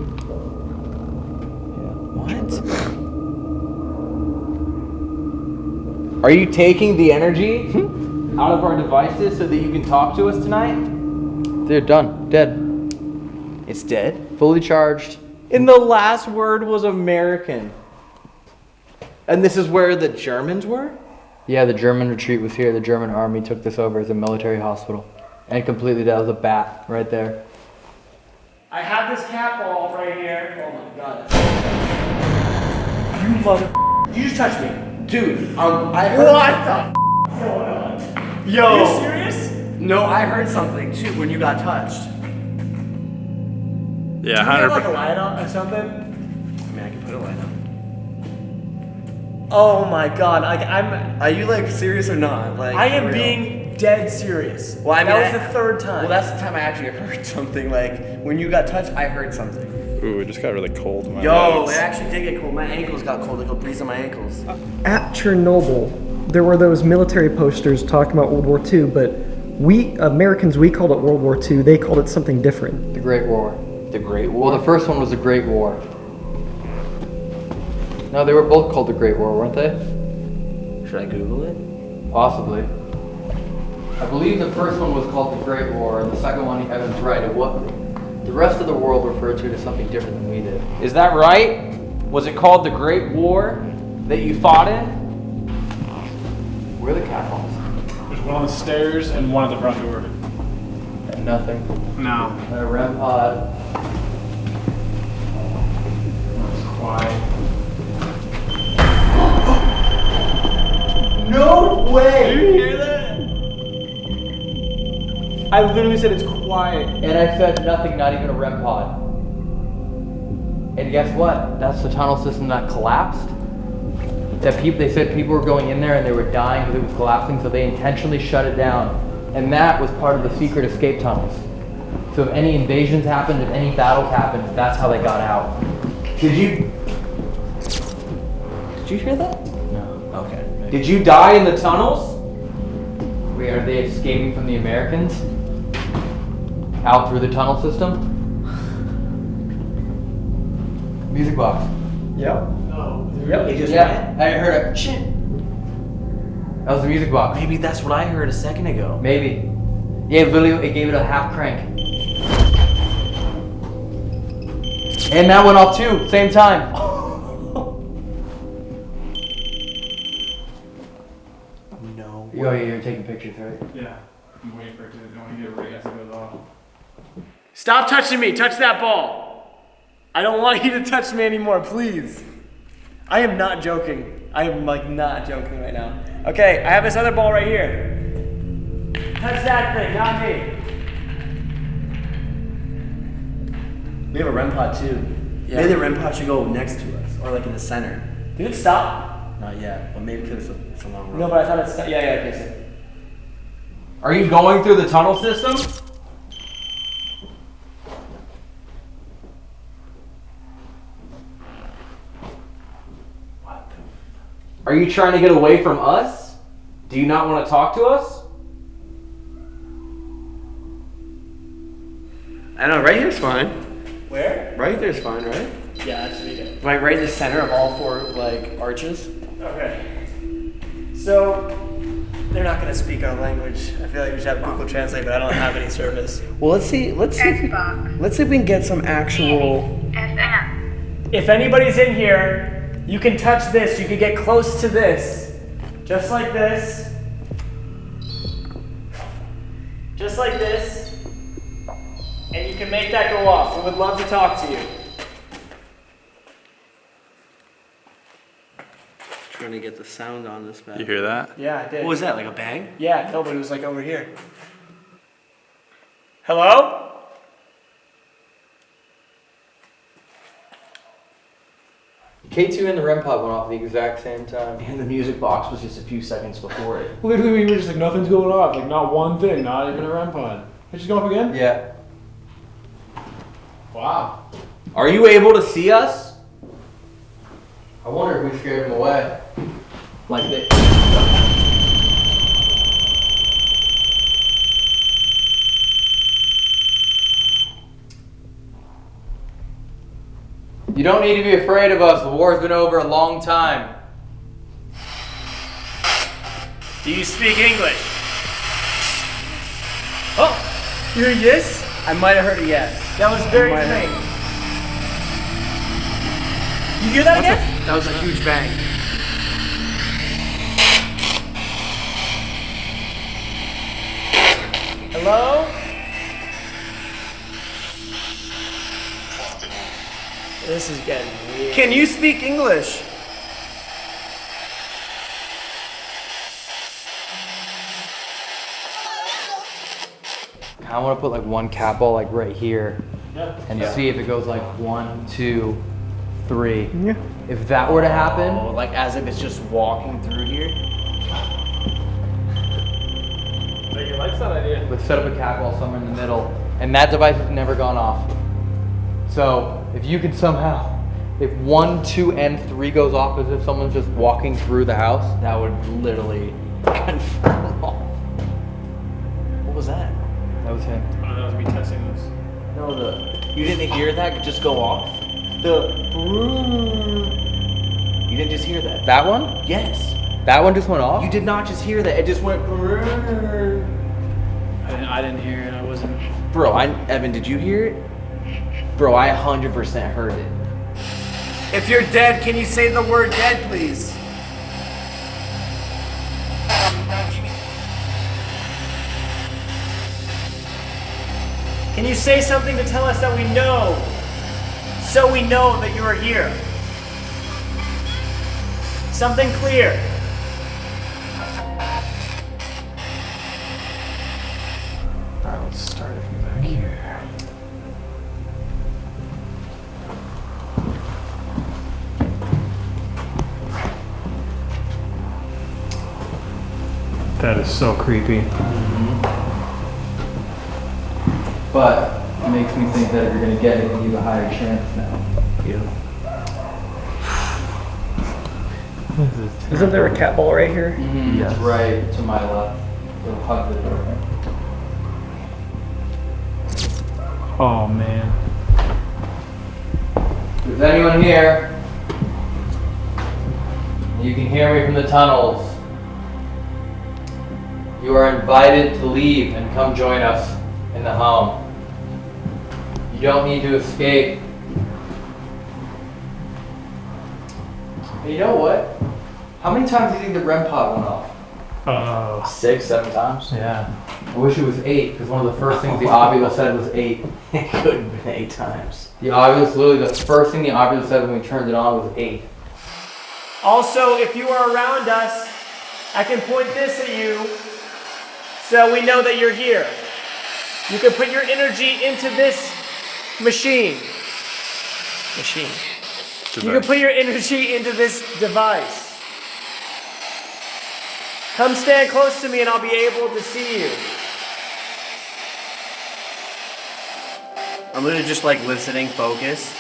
What? Are you taking the energy out of our devices so that you can talk to us tonight?
They're done. Dead.
It's dead?
Fully charged.
And the last word was American. And this is where the Germans were?
Yeah, the German retreat was here. The German army took this over as a military hospital. And completely, that was a bat right there.
I have this cat ball right here. Oh my god.
You mother... You just touched me. Dude, I heard... What the going on? Yo.
Are you serious?
No, I heard something too when you got touched.
Yeah,
Do you have
100%.
like a light on or something?
I mean, I can put a light on.
Oh my god, like
Are you like serious or not? Like,
I am
for real?
being dead serious.
Well, I mean,
that was the third time.
Well, that's the time I actually heard something. Like when you got touched, I heard something.
Ooh, it just got really cold in my
Yo,
legs.
it actually did get cold. My ankles got cold. Like a breeze on my ankles.
At Chernobyl, there were those military posters talking about World War II, but we Americans, we called it World War II. They called it something different.
The Great War.
The Great War?
Well, the first one was the Great War. No, they were both called the Great War, weren't they?
Should I Google it?
Possibly. I believe the first one was called the Great War, and the second one, Evan's right. The rest of the world referred to it as something different than we did.
Is that right? Was it called the Great War that you fought in?
Where are the cat balls?
There's one on the stairs and one at the front door.
And nothing.
No.
Not a REM pod.
It's quiet.
No way!
Did you hear that? I literally said it's quiet.
And I said nothing, not even a REM pod. And guess what? That's the tunnel system that collapsed. They said people were going in there and they were dying because it was collapsing, so they intentionally shut it down. And that was part of the secret escape tunnels. So if any invasions happened, if any battles happened, that's how they got out. Did you hear that? No.
Okay.
Did you die in the tunnels?
Wait, are they escaping from the Americans? Out through the tunnel system? Music box.
Yep.
No.
Yep. They just
Yeah, I heard a shit. That was the music box.
Maybe that's what I heard a second ago.
Maybe. Yeah, literally, it gave it a half crank. And that went off too, same time.
No.
Oh, yeah, you're taking pictures, right?
Yeah. I'm waiting for it to. I want to get it right as it goes off.
Stop touching me. Touch that ball. I don't want you to touch me anymore, please. I am not joking. I am like not joking right now. Okay, I have this other ball right here. Touch that thing, not me.
We have a REM pod too.
Yeah.
Maybe the REM pod should go next to us, or like in the center.
Did it stop?
Not yet, but maybe because it's a long road.
No, but I thought it stopped. Yeah, okay, so.
Are you going through the tunnel system? Are you trying to get away from us? Do you not want to talk to us?
I know, right here's fine.
Where?
Right there's fine, right?
Yeah, that's really good.
Like right in the center of all four like arches.
Okay. So, they're not going to speak our language. I feel like we should have Google Translate, but I don't have any service.
Well, let's see if we can get some actual.
If anybody's in here, you can touch this. You can get close to this. Just like this. Just like this. And you can make that go off. We would love to talk to you.
Trying to get the sound on this bad.
You hear that?
Yeah, I did.
What was that, like a bang?
Yeah, no, but it was like over here. Hello?
K2 and the REM pod went off at the exact same time.
And the music box was just a few seconds before it.
Literally, we were just like, nothing's going off. Like, not one thing, not even a REM pod. It's just going off again?
Yeah.
Wow.
Are you able to see us?
I wonder if we scared him away.
Like this.
You don't need to be afraid of us. The war's been over a long time.
Do you speak English? Oh, you heard yes?
I might have heard a yes.
That was very
Might have.
faint. You hear that again? That was a huge bang. Hello? This is getting weird. Can you speak English?
I want to put like one cat ball like right here, and see if it goes like 1, 2, 3.
Yeah.
If that were to happen,
Like as if it's just walking through here?
You like that idea?
let's set up a cat ball somewhere in the middle, and that device has never gone off. So if you could somehow, if 1, 2, and 3 goes off as if someone's just walking through the house, that would literally confirm all.
What was that?
That was him.
Oh, that was me testing this.
No, you didn't hear that just go off? You didn't just hear that?
That one?
Yes.
That one just went off?
You did not just hear that. It just went.
I didn't hear it. I wasn't.
Bro, Evan, did you hear it? Bro, I 100% heard it.
If you're dead, can you say the word dead, please? Can you say something to tell us that we know? So we know that you are here. Something clear.
Alright, let's start it from back here. That is so creepy.
But it makes me think that if you're gonna get it, you have a higher chance now.
Isn't there a cat ball right here?
Yes. It's right to my left. It'll hug the door.
Oh man.
If there's anyone here, you can hear me from the tunnels. You are invited to leave and come join us in the home. You don't need to escape. And you know what? How many times do you think the REM pod went off?
6, 7 times.
Yeah. I wish it was 8, because one of the first things the Ovula said was 8.
It could have been 8 times.
The Ovula, literally the first thing the Ovula said when we turned it on was 8.
Also, if you are around us, I can point this at you so we know that you're here. You can put your energy into this machine. You can put your energy into this device. Come stand close to me and I'll be able to see you. I'm literally just like listening, focused.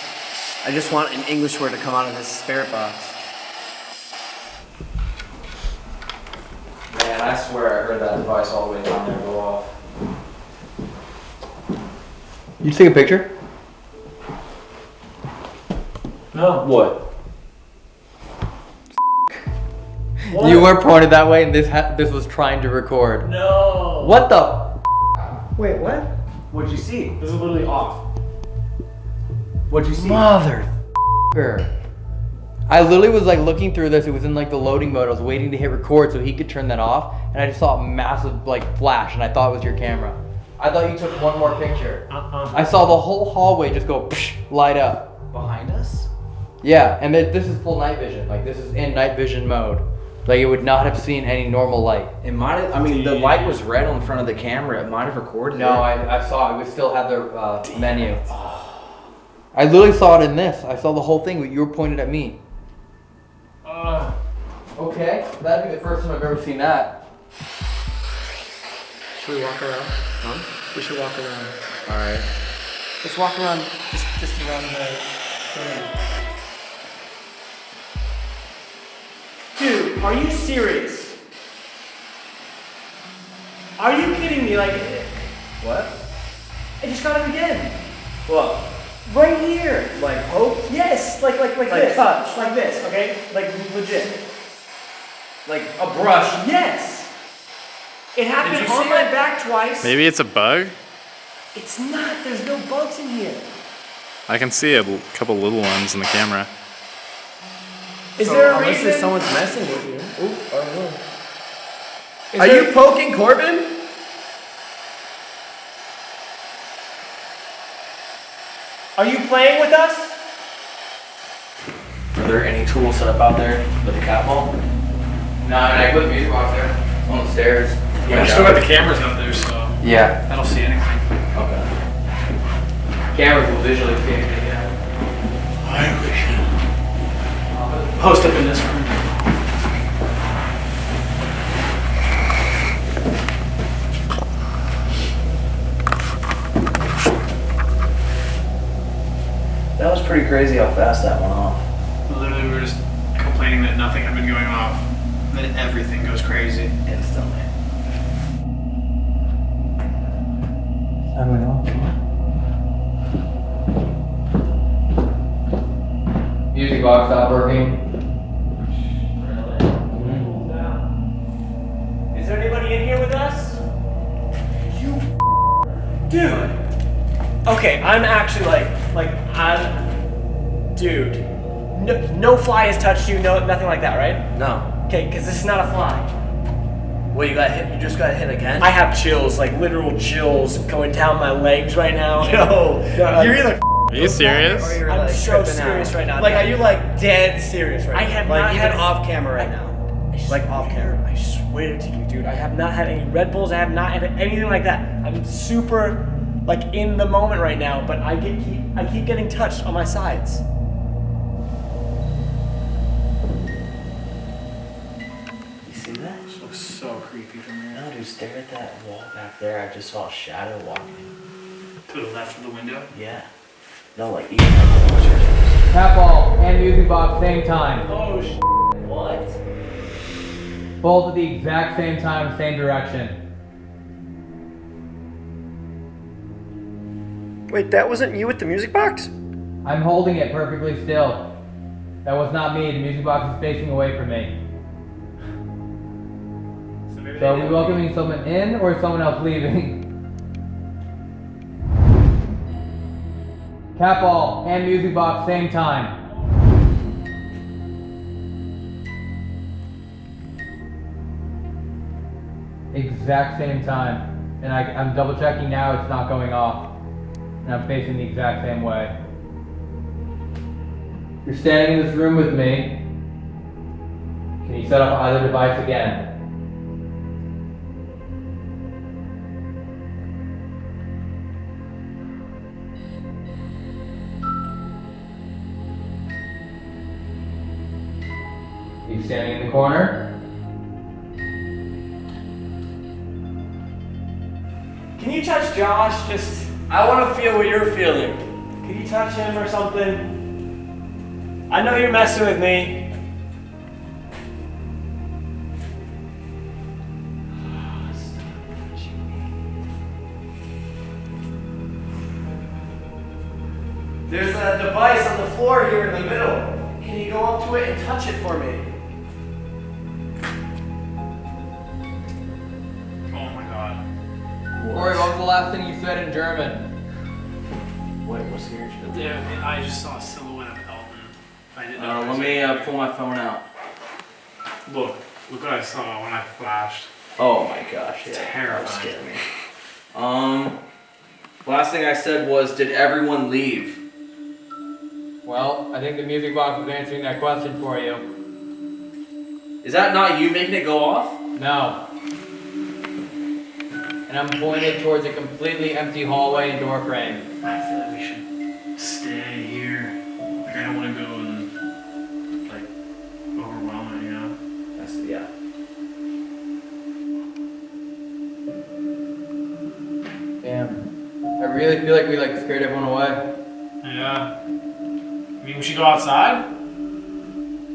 I just want an English word to come out of this spirit box.
Man, I swear I heard that device all the way down there go off. You take a picture?
No.
What? You were pointed that way, and this was trying to record.
No.
What the?
Wait, what?
What'd you see?
This is literally off.
What'd you see?
Mother. I literally was like looking through this. It was in like the loading mode. I was waiting to hit record so he could turn that off, and I just saw a massive like flash, and I thought it was your camera. I thought you took one more picture. I saw the whole hallway just go light up.
Behind us?
Yeah, and this is full night vision. Like this is in night vision mode. Like it would not have seen any normal light.
It might have, I mean, the light was red on the front of the camera. It might have recorded
No,
it.
I saw it. We still had the menu. I literally saw it in this. I saw the whole thing, but you were pointed at me. Okay, that'd be the first time I've ever seen that.
Should we walk around? Huh? We should walk around.
Alright.
Let's walk around, just around the Dude, are you serious? Are you kidding me? Like,
What?
I just got it again.
What?
Right here.
Like hope?
Yes, like this.
touch.
Like this, okay? Like legit.
Like a brush?
Yes. It happened
Did you
on
see
my
it?
back twice.
Maybe it's a bug?
It's not. There's no bugs in here.
I can see a couple little ones in the camera.
Is there a
unless
reason?
someone's messing with you. Ooh, I don't know.
Are you poking Corvin? Are you playing with us?
Are there any tools set up out there with the cat ball?
No, I put the music box there on the stairs.
Yeah, we still got the cameras up there, so
Yeah.
I don't see anything.
Okay. Cameras will visually see anything. Yeah.
Post up in this room.
That was pretty crazy how fast that went off.
Literally, we were just complaining that nothing had been going off. Then everything goes crazy.
Instantly. How do we know?
Music box stopped working.
Is there anybody in here with us? You dude. Okay, I'm actually dude. No fly has touched you, nothing like that, right?
No.
Okay, because this is not a fly.
Well, you got hit. You just got hit again.
I have chills, like literal chills going down my legs right now.
Yo, you're either.
Are you serious?
Or you're
I'm
like
so
tripping
serious
out.
right now.
Like, are you like dead serious right
I
now?
have
like
not
even
had-
off camera right now. Like off camera.
I swear to you, dude, I have not had any Red Bulls. I have not had anything like that. I'm super like in the moment right now, but I keep getting touched on my sides.
You see that?
This looks so creepy from here.
No, dude, stare at that wall back there. I just saw a shadow walking.
To the left of the window?
Yeah. No, like even.
Cat ball and music box same time.
Oh
What?
Both at the exact same time, same direction.
Wait, that wasn't you with the music box?
I'm holding it perfectly still. That was not me. The music box is facing away from me. So are we welcoming someone in or is someone else leaving? Cat ball and music box same time. Exact same time. And I'm double checking now, it's not going off. And I'm facing the exact same way. You're standing in this room with me. Can you set up either device again? Are you standing in the corner?
Can you touch Josh? Just
I want to feel what you're feeling.
can you touch him or something? I know you're messing with me.
There's a device on the floor here in the middle. Can you go up to it and touch it for me?
Oh my god.
Corey, what was the last thing you said in German?
What's here?
Yeah, I just saw a silhouette of Elton. I didn't know.
Let me pull my phone out.
Look what I saw when I flashed.
Oh my gosh, yeah.
Terrifying.
That scared me. Last thing I said was, did everyone leave?
Well, I think the music box is answering that question for you.
Is that not you making it go off?
No. And I'm pointed towards a completely empty hallway and door frame.
I feel like we should stay here. Like I don't want to go and like overwhelm it, you know?
Yeah.
Damn. I really feel like we scared everyone away.
Yeah. I mean, we should go outside?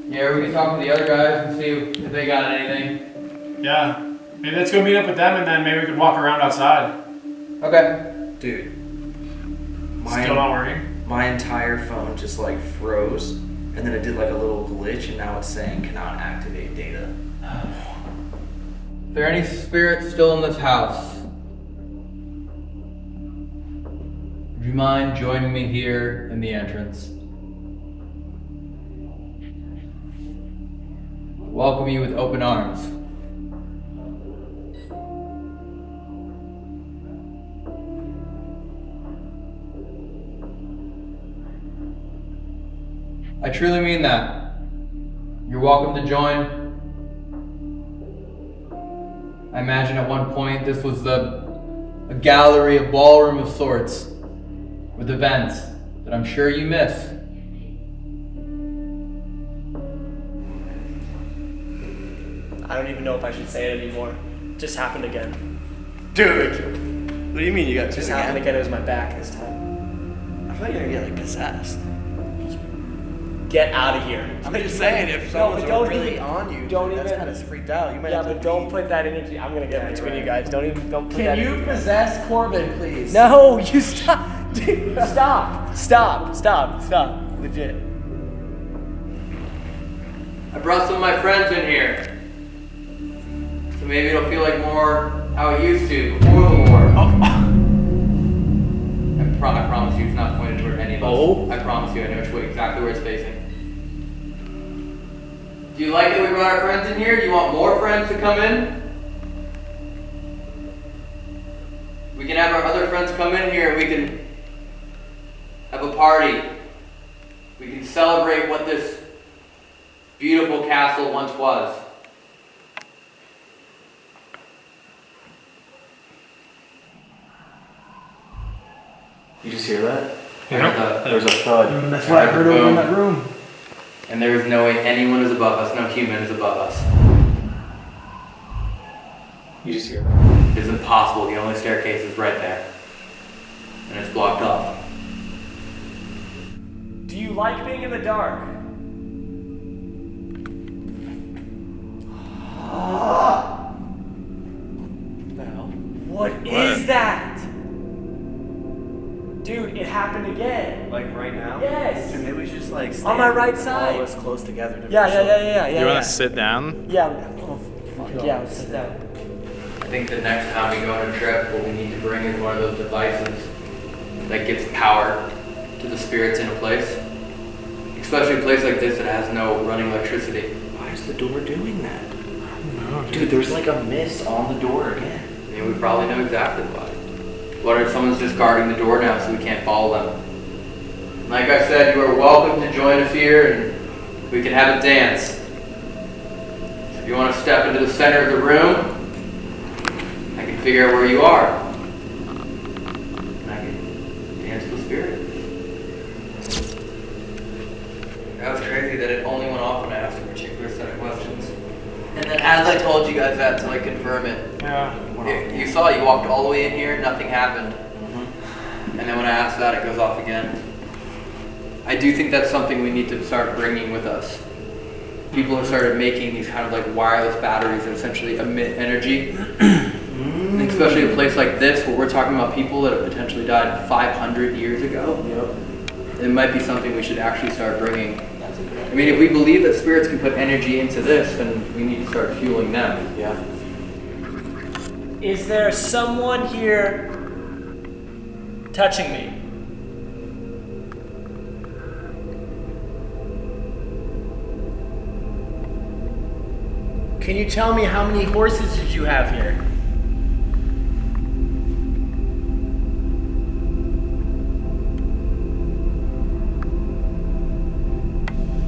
Yeah, we can talk to the other guys and see if they got anything.
Yeah. Maybe let's go meet up with them and then maybe we could walk around outside.
Okay.
Dude.
Still not working?
My entire phone just froze. And then it did a little glitch and now it's saying cannot activate data.
Is there any spirits still in this house? Would you mind joining me here in the entrance?
welcome you with open arms. I truly mean that. You're welcome to join. I imagine at one point this was a gallery, a ballroom of sorts, with events that I'm sure you miss.
I don't even know if I should say it anymore. Just happened again.
Dude! What do you mean you got
Just happened again. It was my back this time.
I thought you were gonna get like possessed.
Get out of here.
I'm just saying, if someone's really on you, that's kind of freaked out. You might have to
but don't put that energy. I'm gonna get between you guys. Don't put that
Can you
energy.
possess Corvin, please?
No, you stop. Dude, stop. Legit.
I brought some of my friends in here. So maybe it'll feel like more how it used to before the war. I promise you it's not pointed toward any of us. I promise you I know exactly where it's facing. Do you like that we brought our friends in here? Do you want more friends to come in? We can have our other friends come in here and we can have a party. We can celebrate what this beautiful castle once was.
You just hear that?
Yeah.
There's a thud.
That's what I heard over in that room.
And there is no way anyone is above us, no human is above us.
You just hear that?
It's impossible, the only staircase is right there. And it's blocked off.
Do you like being in the dark? What is that? Dude, it happened again.
Like right now?
Yes.
Dude, maybe we should just like
On my right side.
all of us close together. To
Yeah.
You want to sit down?
Yeah. Let's sit down.
I think the next time we go on a trip, what we need to bring is one of those devices that gives power to the spirits in a place. Especially a place like this that has no running electricity.
Why is the door doing that? I don't know. Dude, there's like a mist on the door again.
I mean, we probably know exactly why. What if someone's just guarding the door now so we can't follow them? Like I said, you are welcome to join us here and we can have a dance. So if you want to step into the center of the room, I can figure out where you are. And I can dance with spirit. That was crazy that it only went off when I asked a particular set of questions. And then as I told you guys that to like confirm it, you saw you walked all the way in here, nothing happened. And then when I asked that, it goes off again. I do think that's something we need to start bringing with us. People have started making these kind of like wireless batteries that essentially emit energy. And especially a place like this where we're talking about people that have potentially died 500 years ago. It might be something we should actually start bringing. I mean, if we believe that spirits can put energy into this, then we need to start fueling them.
Yeah.
Is there someone here touching me? Can you tell me how many horses did you have here?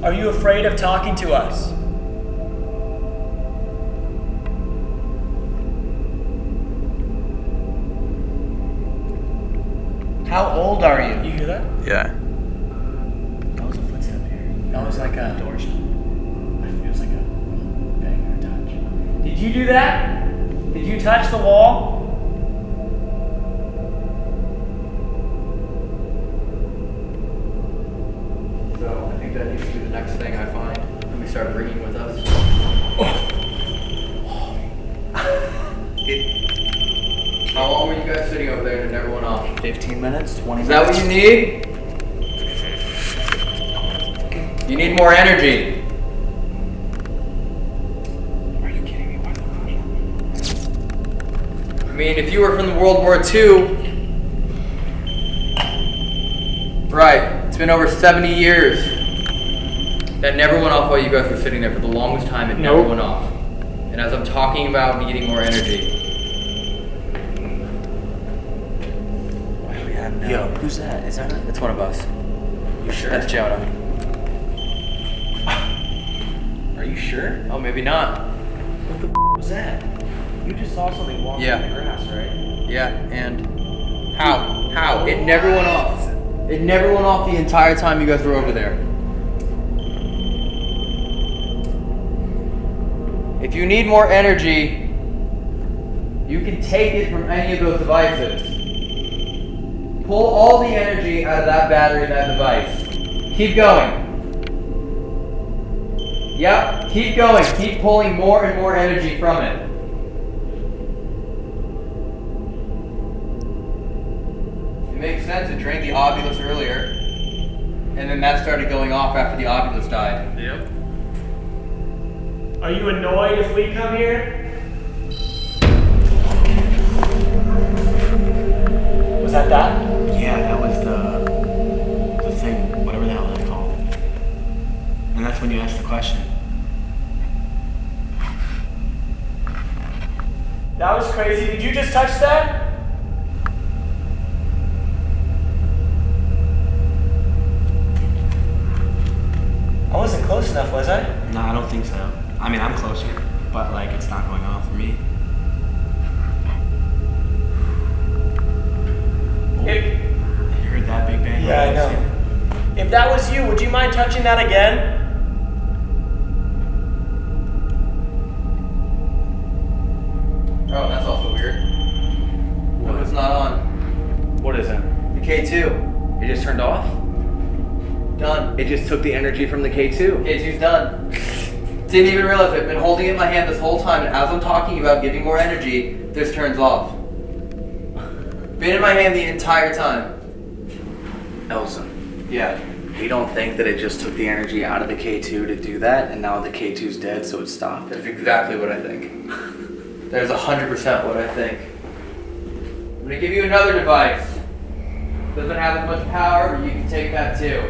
Are you afraid of talking to us? How old are you? You hear that?
Yeah.
That was a footstep here. That was like a door shut. It was like a bang or touch. Did you do that? Did you touch the wall?
So I think that needs to be the next thing I find and we start bringing with us. How long were you guys sitting over there and it never went off?
15 minutes, 20 minutes.
Is that what you need? You need more energy.
Are you kidding me? Why the fuck?
I mean, if you were from World War II, right, it's been over 70 years.
That never went off while you guys were sitting there for the longest time. It never went off. And as I'm talking about needing more energy. What do we have now?
Yo, who's that? Is that a...
It's one of us.
You sure?
That's Jonah.
Are you sure?
Oh, maybe not.
What the was that? You just saw something walking in the grass, right?
Yeah, and how? It never went off. It never went off the entire time you guys were over there. If you need more energy, you can take it from any of those devices. Pull all the energy out of that battery in that device. Keep going. Yep, keep going. Keep pulling more and more energy from it. It makes sense. It drained the ovulus earlier. And then that started going off after the ovulus died.
Yep. Are you annoyed if we come here? Was that?
Yeah, that was the thing, whatever the hell that's called. And that's when you asked the question.
That was crazy. Did you just touch that? I wasn't close enough, was I?
No, I don't think so. I mean, I'm closer, but like it's not going off for me.
If,
You heard that big bang?
yeah, I know. If that was you, would you mind touching that again?
Oh, that's also weird. No, it's not on.
What is it?
The K2.
It just turned off?
Done.
It just took the energy from the K2.
K2's done. Didn't even realize it. Been holding it in my hand this whole time, and as I'm talking about giving more energy, this turns off. Been in my hand the entire time.
Elton,
Yeah.
you don't think that it just took the energy out of the K2 to do that, and now the K2's dead, so it stopped?
That's exactly what I think. That is 100% what I think. I'm gonna give you another device. Doesn't have as much power, but you can take that too.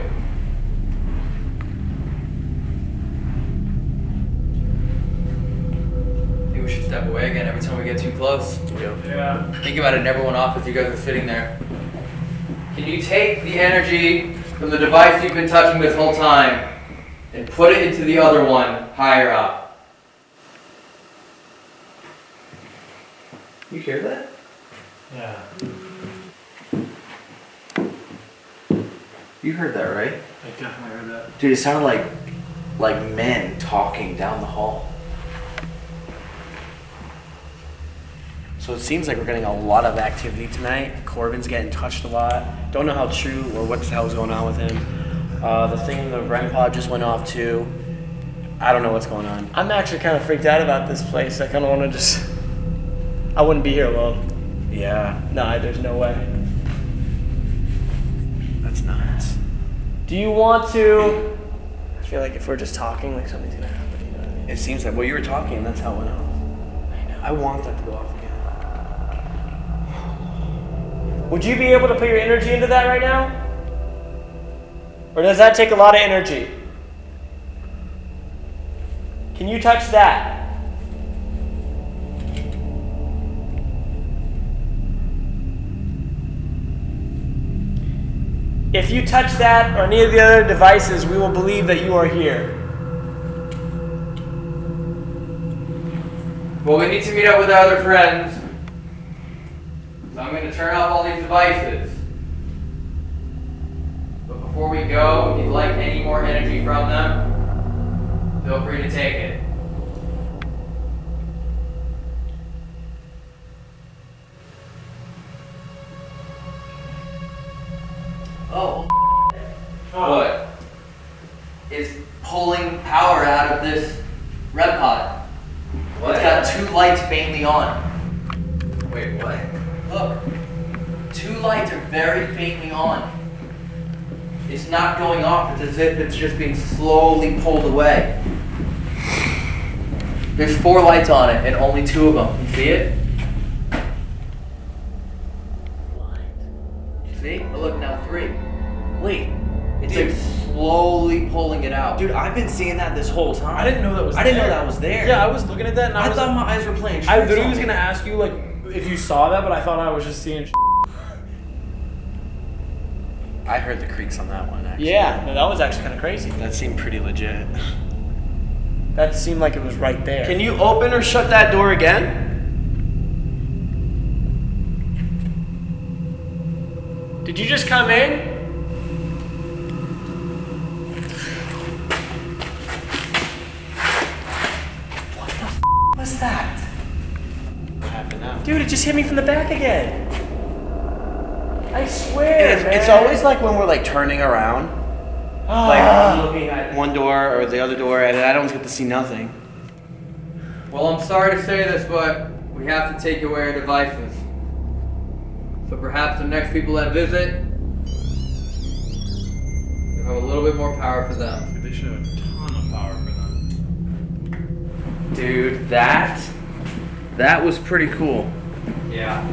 We should step away again every time we get too close.
Yeah.
Think about it, it never went off as you guys are sitting there. Can you take the energy from the device you've been touching this whole time and put it into the other one higher up?
You hear that?
Yeah.
You heard that, right?
I definitely heard that.
Dude, it sounded like men talking down the hall.
So it seems like we're getting a lot of activity tonight. Corvin's getting touched a lot. Don't know how true or what the hell's going on with him. The thing in the REM pod just went off too. I don't know what's going on.
I'm actually kind of freaked out about this place. I kind of want to just... I wouldn't be here alone.
Yeah,
Nah, there's no way.
that's nuts.
Do you want to... I feel like if we're just talking, like something's gonna happen, you know what I mean?
It seems like, well, you were talking and that's how it went off.
I know.
I want that to go off again.
Would you be able to put your energy into that right now? Or does that take a lot of energy? Can you touch that? If you touch that or any of the other devices, we will believe that you are here.
Well, we need to meet up with our other friends. So I'm going to turn off all these devices. But before we go, if you'd like any more energy from them, feel free to take it. Oh. What? It's pulling power out of this REM pod. It's got two lights faintly on. Wait, what? Look. Two lights are very faintly on. It's not going off. It's as if it's just being slowly pulled away. There's 4 lights on it and only 2 of them. You see it? See? Oh, look, now 3.
Wait,
It's It's slowly pulling it out.
Dude, I've been seeing that this whole time.
I didn't know that was
I
there.
didn't know that was there.
Yeah, I was looking at that and
I thought my eyes were playing tricks
I literally
on
was
me.
gonna ask you, like, if you saw that, but I thought I was just seeing
I heard the creaks on that one, actually.
Yeah, no, that was actually kind of crazy.
That seemed pretty legit.
That seemed like it was right there.
Can you open or shut that door again?
Did you just come in?
What was that? What happened now?
Dude, it just hit me from the back again. I swear,
It's always like when we're like turning around, like looking at one door or the other door, and I don't get to see nothing.
Well, I'm sorry to say this, but we have to take away our devices. So perhaps the next people that visit, you have a little bit more power for them.
They should have a ton of power for them.
Dude, that was pretty cool.
Yeah.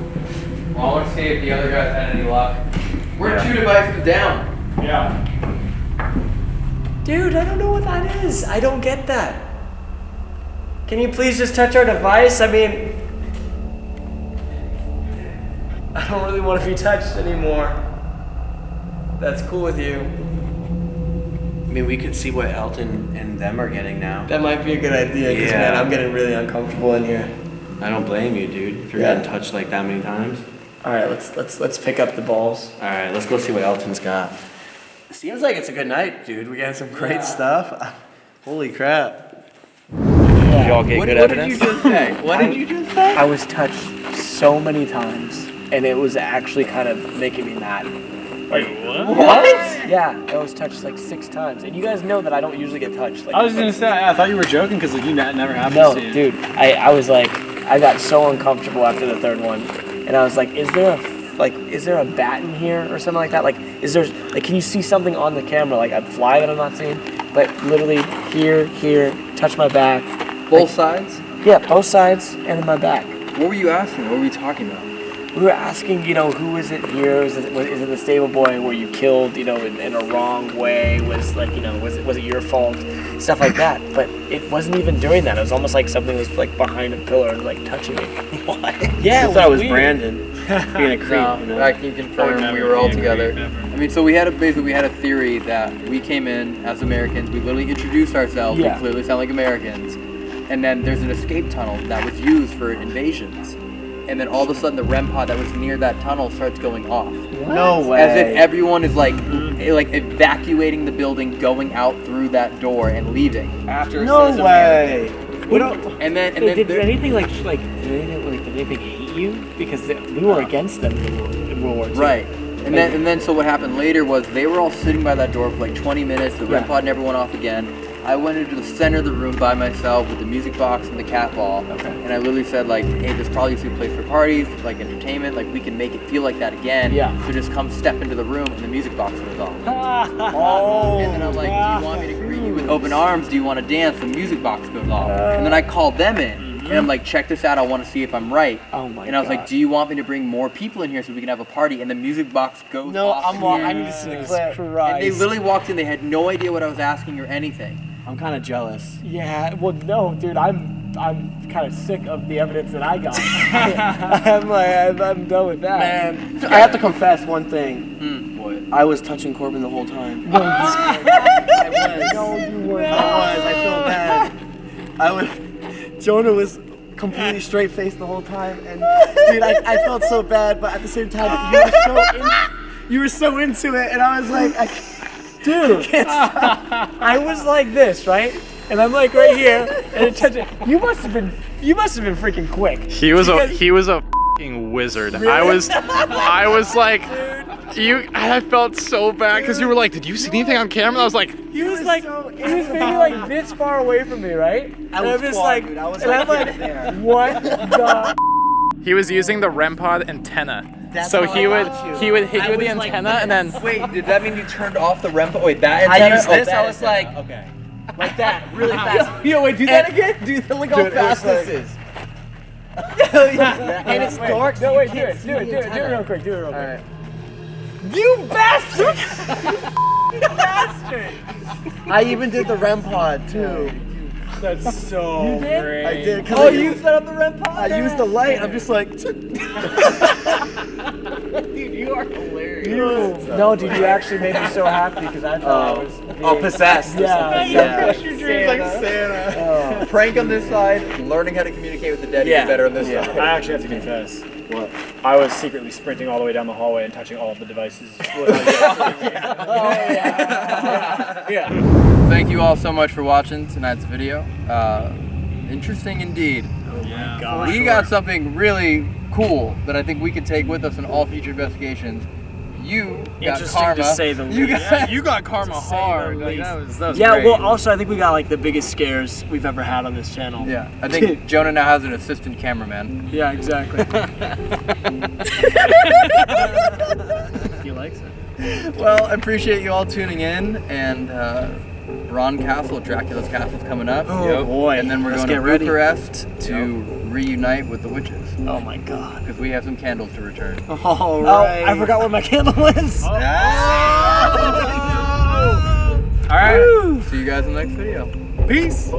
Well, I want to see if the other guys had any luck. We're 2 devices down.
Yeah. Dude, I don't know what that is. I don't get that. Can you please just touch our device? I mean, I don't really want to be touched anymore. That's cool with you.
I mean, we could see what Elton and them are getting now.
That might be a good idea, because man, I'm getting really uncomfortable in here.
I don't blame you, dude. If you're getting touched like that many times.
All right, let's pick up the balls.
All right, let's go see what Elton's got. Seems like it's a good night, dude. We got some great stuff. Holy crap.
Did y'all get good evidence?
What did you just say? What did you just say?
I was touched so many times, and it was actually kind of making me mad.
Wait, what?
Yeah, I was touched like 6 times, and you guys know that I don't usually get touched. Like,
I was gonna say, I thought you were joking because like, you never happens
no,
to you.
dude, I was like, I got so uncomfortable after the 3rd one, and I was like, is there a bat in here or something like that? Like, can you see something on the camera, like a fly that I'm not seeing? But literally here, touch my back.
Both sides?
Yeah, both sides and in my back.
What were you asking? What were we talking about?
We were asking, who is it here? Is it the stable boy where you killed, in a wrong way? Was it your fault? Stuff like that. But it wasn't even during that. It was almost like something was like behind a pillar, like touching me.
What?
Yeah,
I thought it was
weird.
Brandon being a creep.
No, I can confirm we were all together. I mean, so we had a theory that we came in as Americans. We literally introduced ourselves.
Yeah.
We clearly sound like Americans. And then there's an escape tunnel that was used for invasions. And then all of a sudden the REM pod that was near that tunnel starts going off.
No way.
As if everyone is like evacuating the building, going out through that door and leaving. After it says
way.
And then
Did anything hate you? Because we were against them in World War II.
Right. And then so what happened later was they were all sitting by that door for like 20 minutes. The REM pod never went off again. I went into the center of the room by myself with the music box and the cat ball. Okay. And I literally said like, hey, this probably is a place for parties, like entertainment, like we can make it feel like that again. Yeah. So just come step into the room and the music box goes off. And then I'm like, do you want me to greet you with open arms? Do you want to dance? The music box goes off. And then I called them in. And I'm like, check this out, I want to see if I'm right.
Oh my god.
And I was like, do you want me to bring more people in here so we can have a party? And the music box goes off.
I need to see the clip.
And they literally walked in, they had no idea what I was asking or anything.
I'm kind of jealous.
Yeah, well, no, dude, I'm kind of sick of the evidence that I got. I'm done with that.
Man, I have to confess one thing.
What?
I was touching Corvin the whole time.
No,
I was.
no, you were
I was. I feel bad. Jonah was completely straight faced the whole time, and dude, I felt so bad, but at the same time, you were so into it, and I was like,
dude, I was like this, right? And I'm like right here, and it touched it. You must have been freaking quick.
He was a f***ing wizard.
Really?
I was like, I felt so bad because you were like, did you see anything on camera? And I was like,
He was maybe like this far away from me, right?
I was
just
far,
like,
dude. I was
and
like,
I'm like,
there.
what the?
he was using the REM pod antenna. So he would hit you with the antenna and then.
Wait, did that mean you turned off the REM pod? Wait, that
I
antenna?
used this.
that
I was
antenna.
like,
okay.
like that, really fast.
Yo, wait, do that again? Look how
Dude,
fast
it was
this is.
And it's dark, so
No,
you
wait,
can't
do
see
it
the
real
antenna.
quick, do it real quick.
Alright.
You bastard!
I even did the REM pod too.
That's so great.
I did.
Oh, you set up the REM pod?
I used the light. I'm just like.
Dude, you are hilarious.
No, dude, you actually made me so happy because I thought I was being
possessed.
Yeah,
Yeah.
your dreams like Santa.
Prank on this side, learning how to communicate with the dead even better on this side.
I actually have to confess.
What?
I was secretly sprinting all the way down the hallway and touching all of the devices.
Thank you all so much for watching tonight's video. Interesting indeed.
Yeah.
We got something really cool that I think we could take with us in all future investigations. You got
Interesting
karma.
to say the least.
You got karma hard. Like, that was
Yeah,
great.
well, also, I think we got like the biggest scares we've ever had on this channel.
Yeah, I think Jonah now has an assistant cameraman.
Yeah, exactly. He likes it.
Well, I appreciate you all tuning in, and Ron Castle, Dracula's Castle's coming up.
Oh boy.
And then we're
Let's
going to
get ready.
Bucharest to reunite with the witches.
Oh my god.
Because we have some candles to return.
All right. Oh, I forgot where my candle is.
All right. See you guys in the next video.
Peace.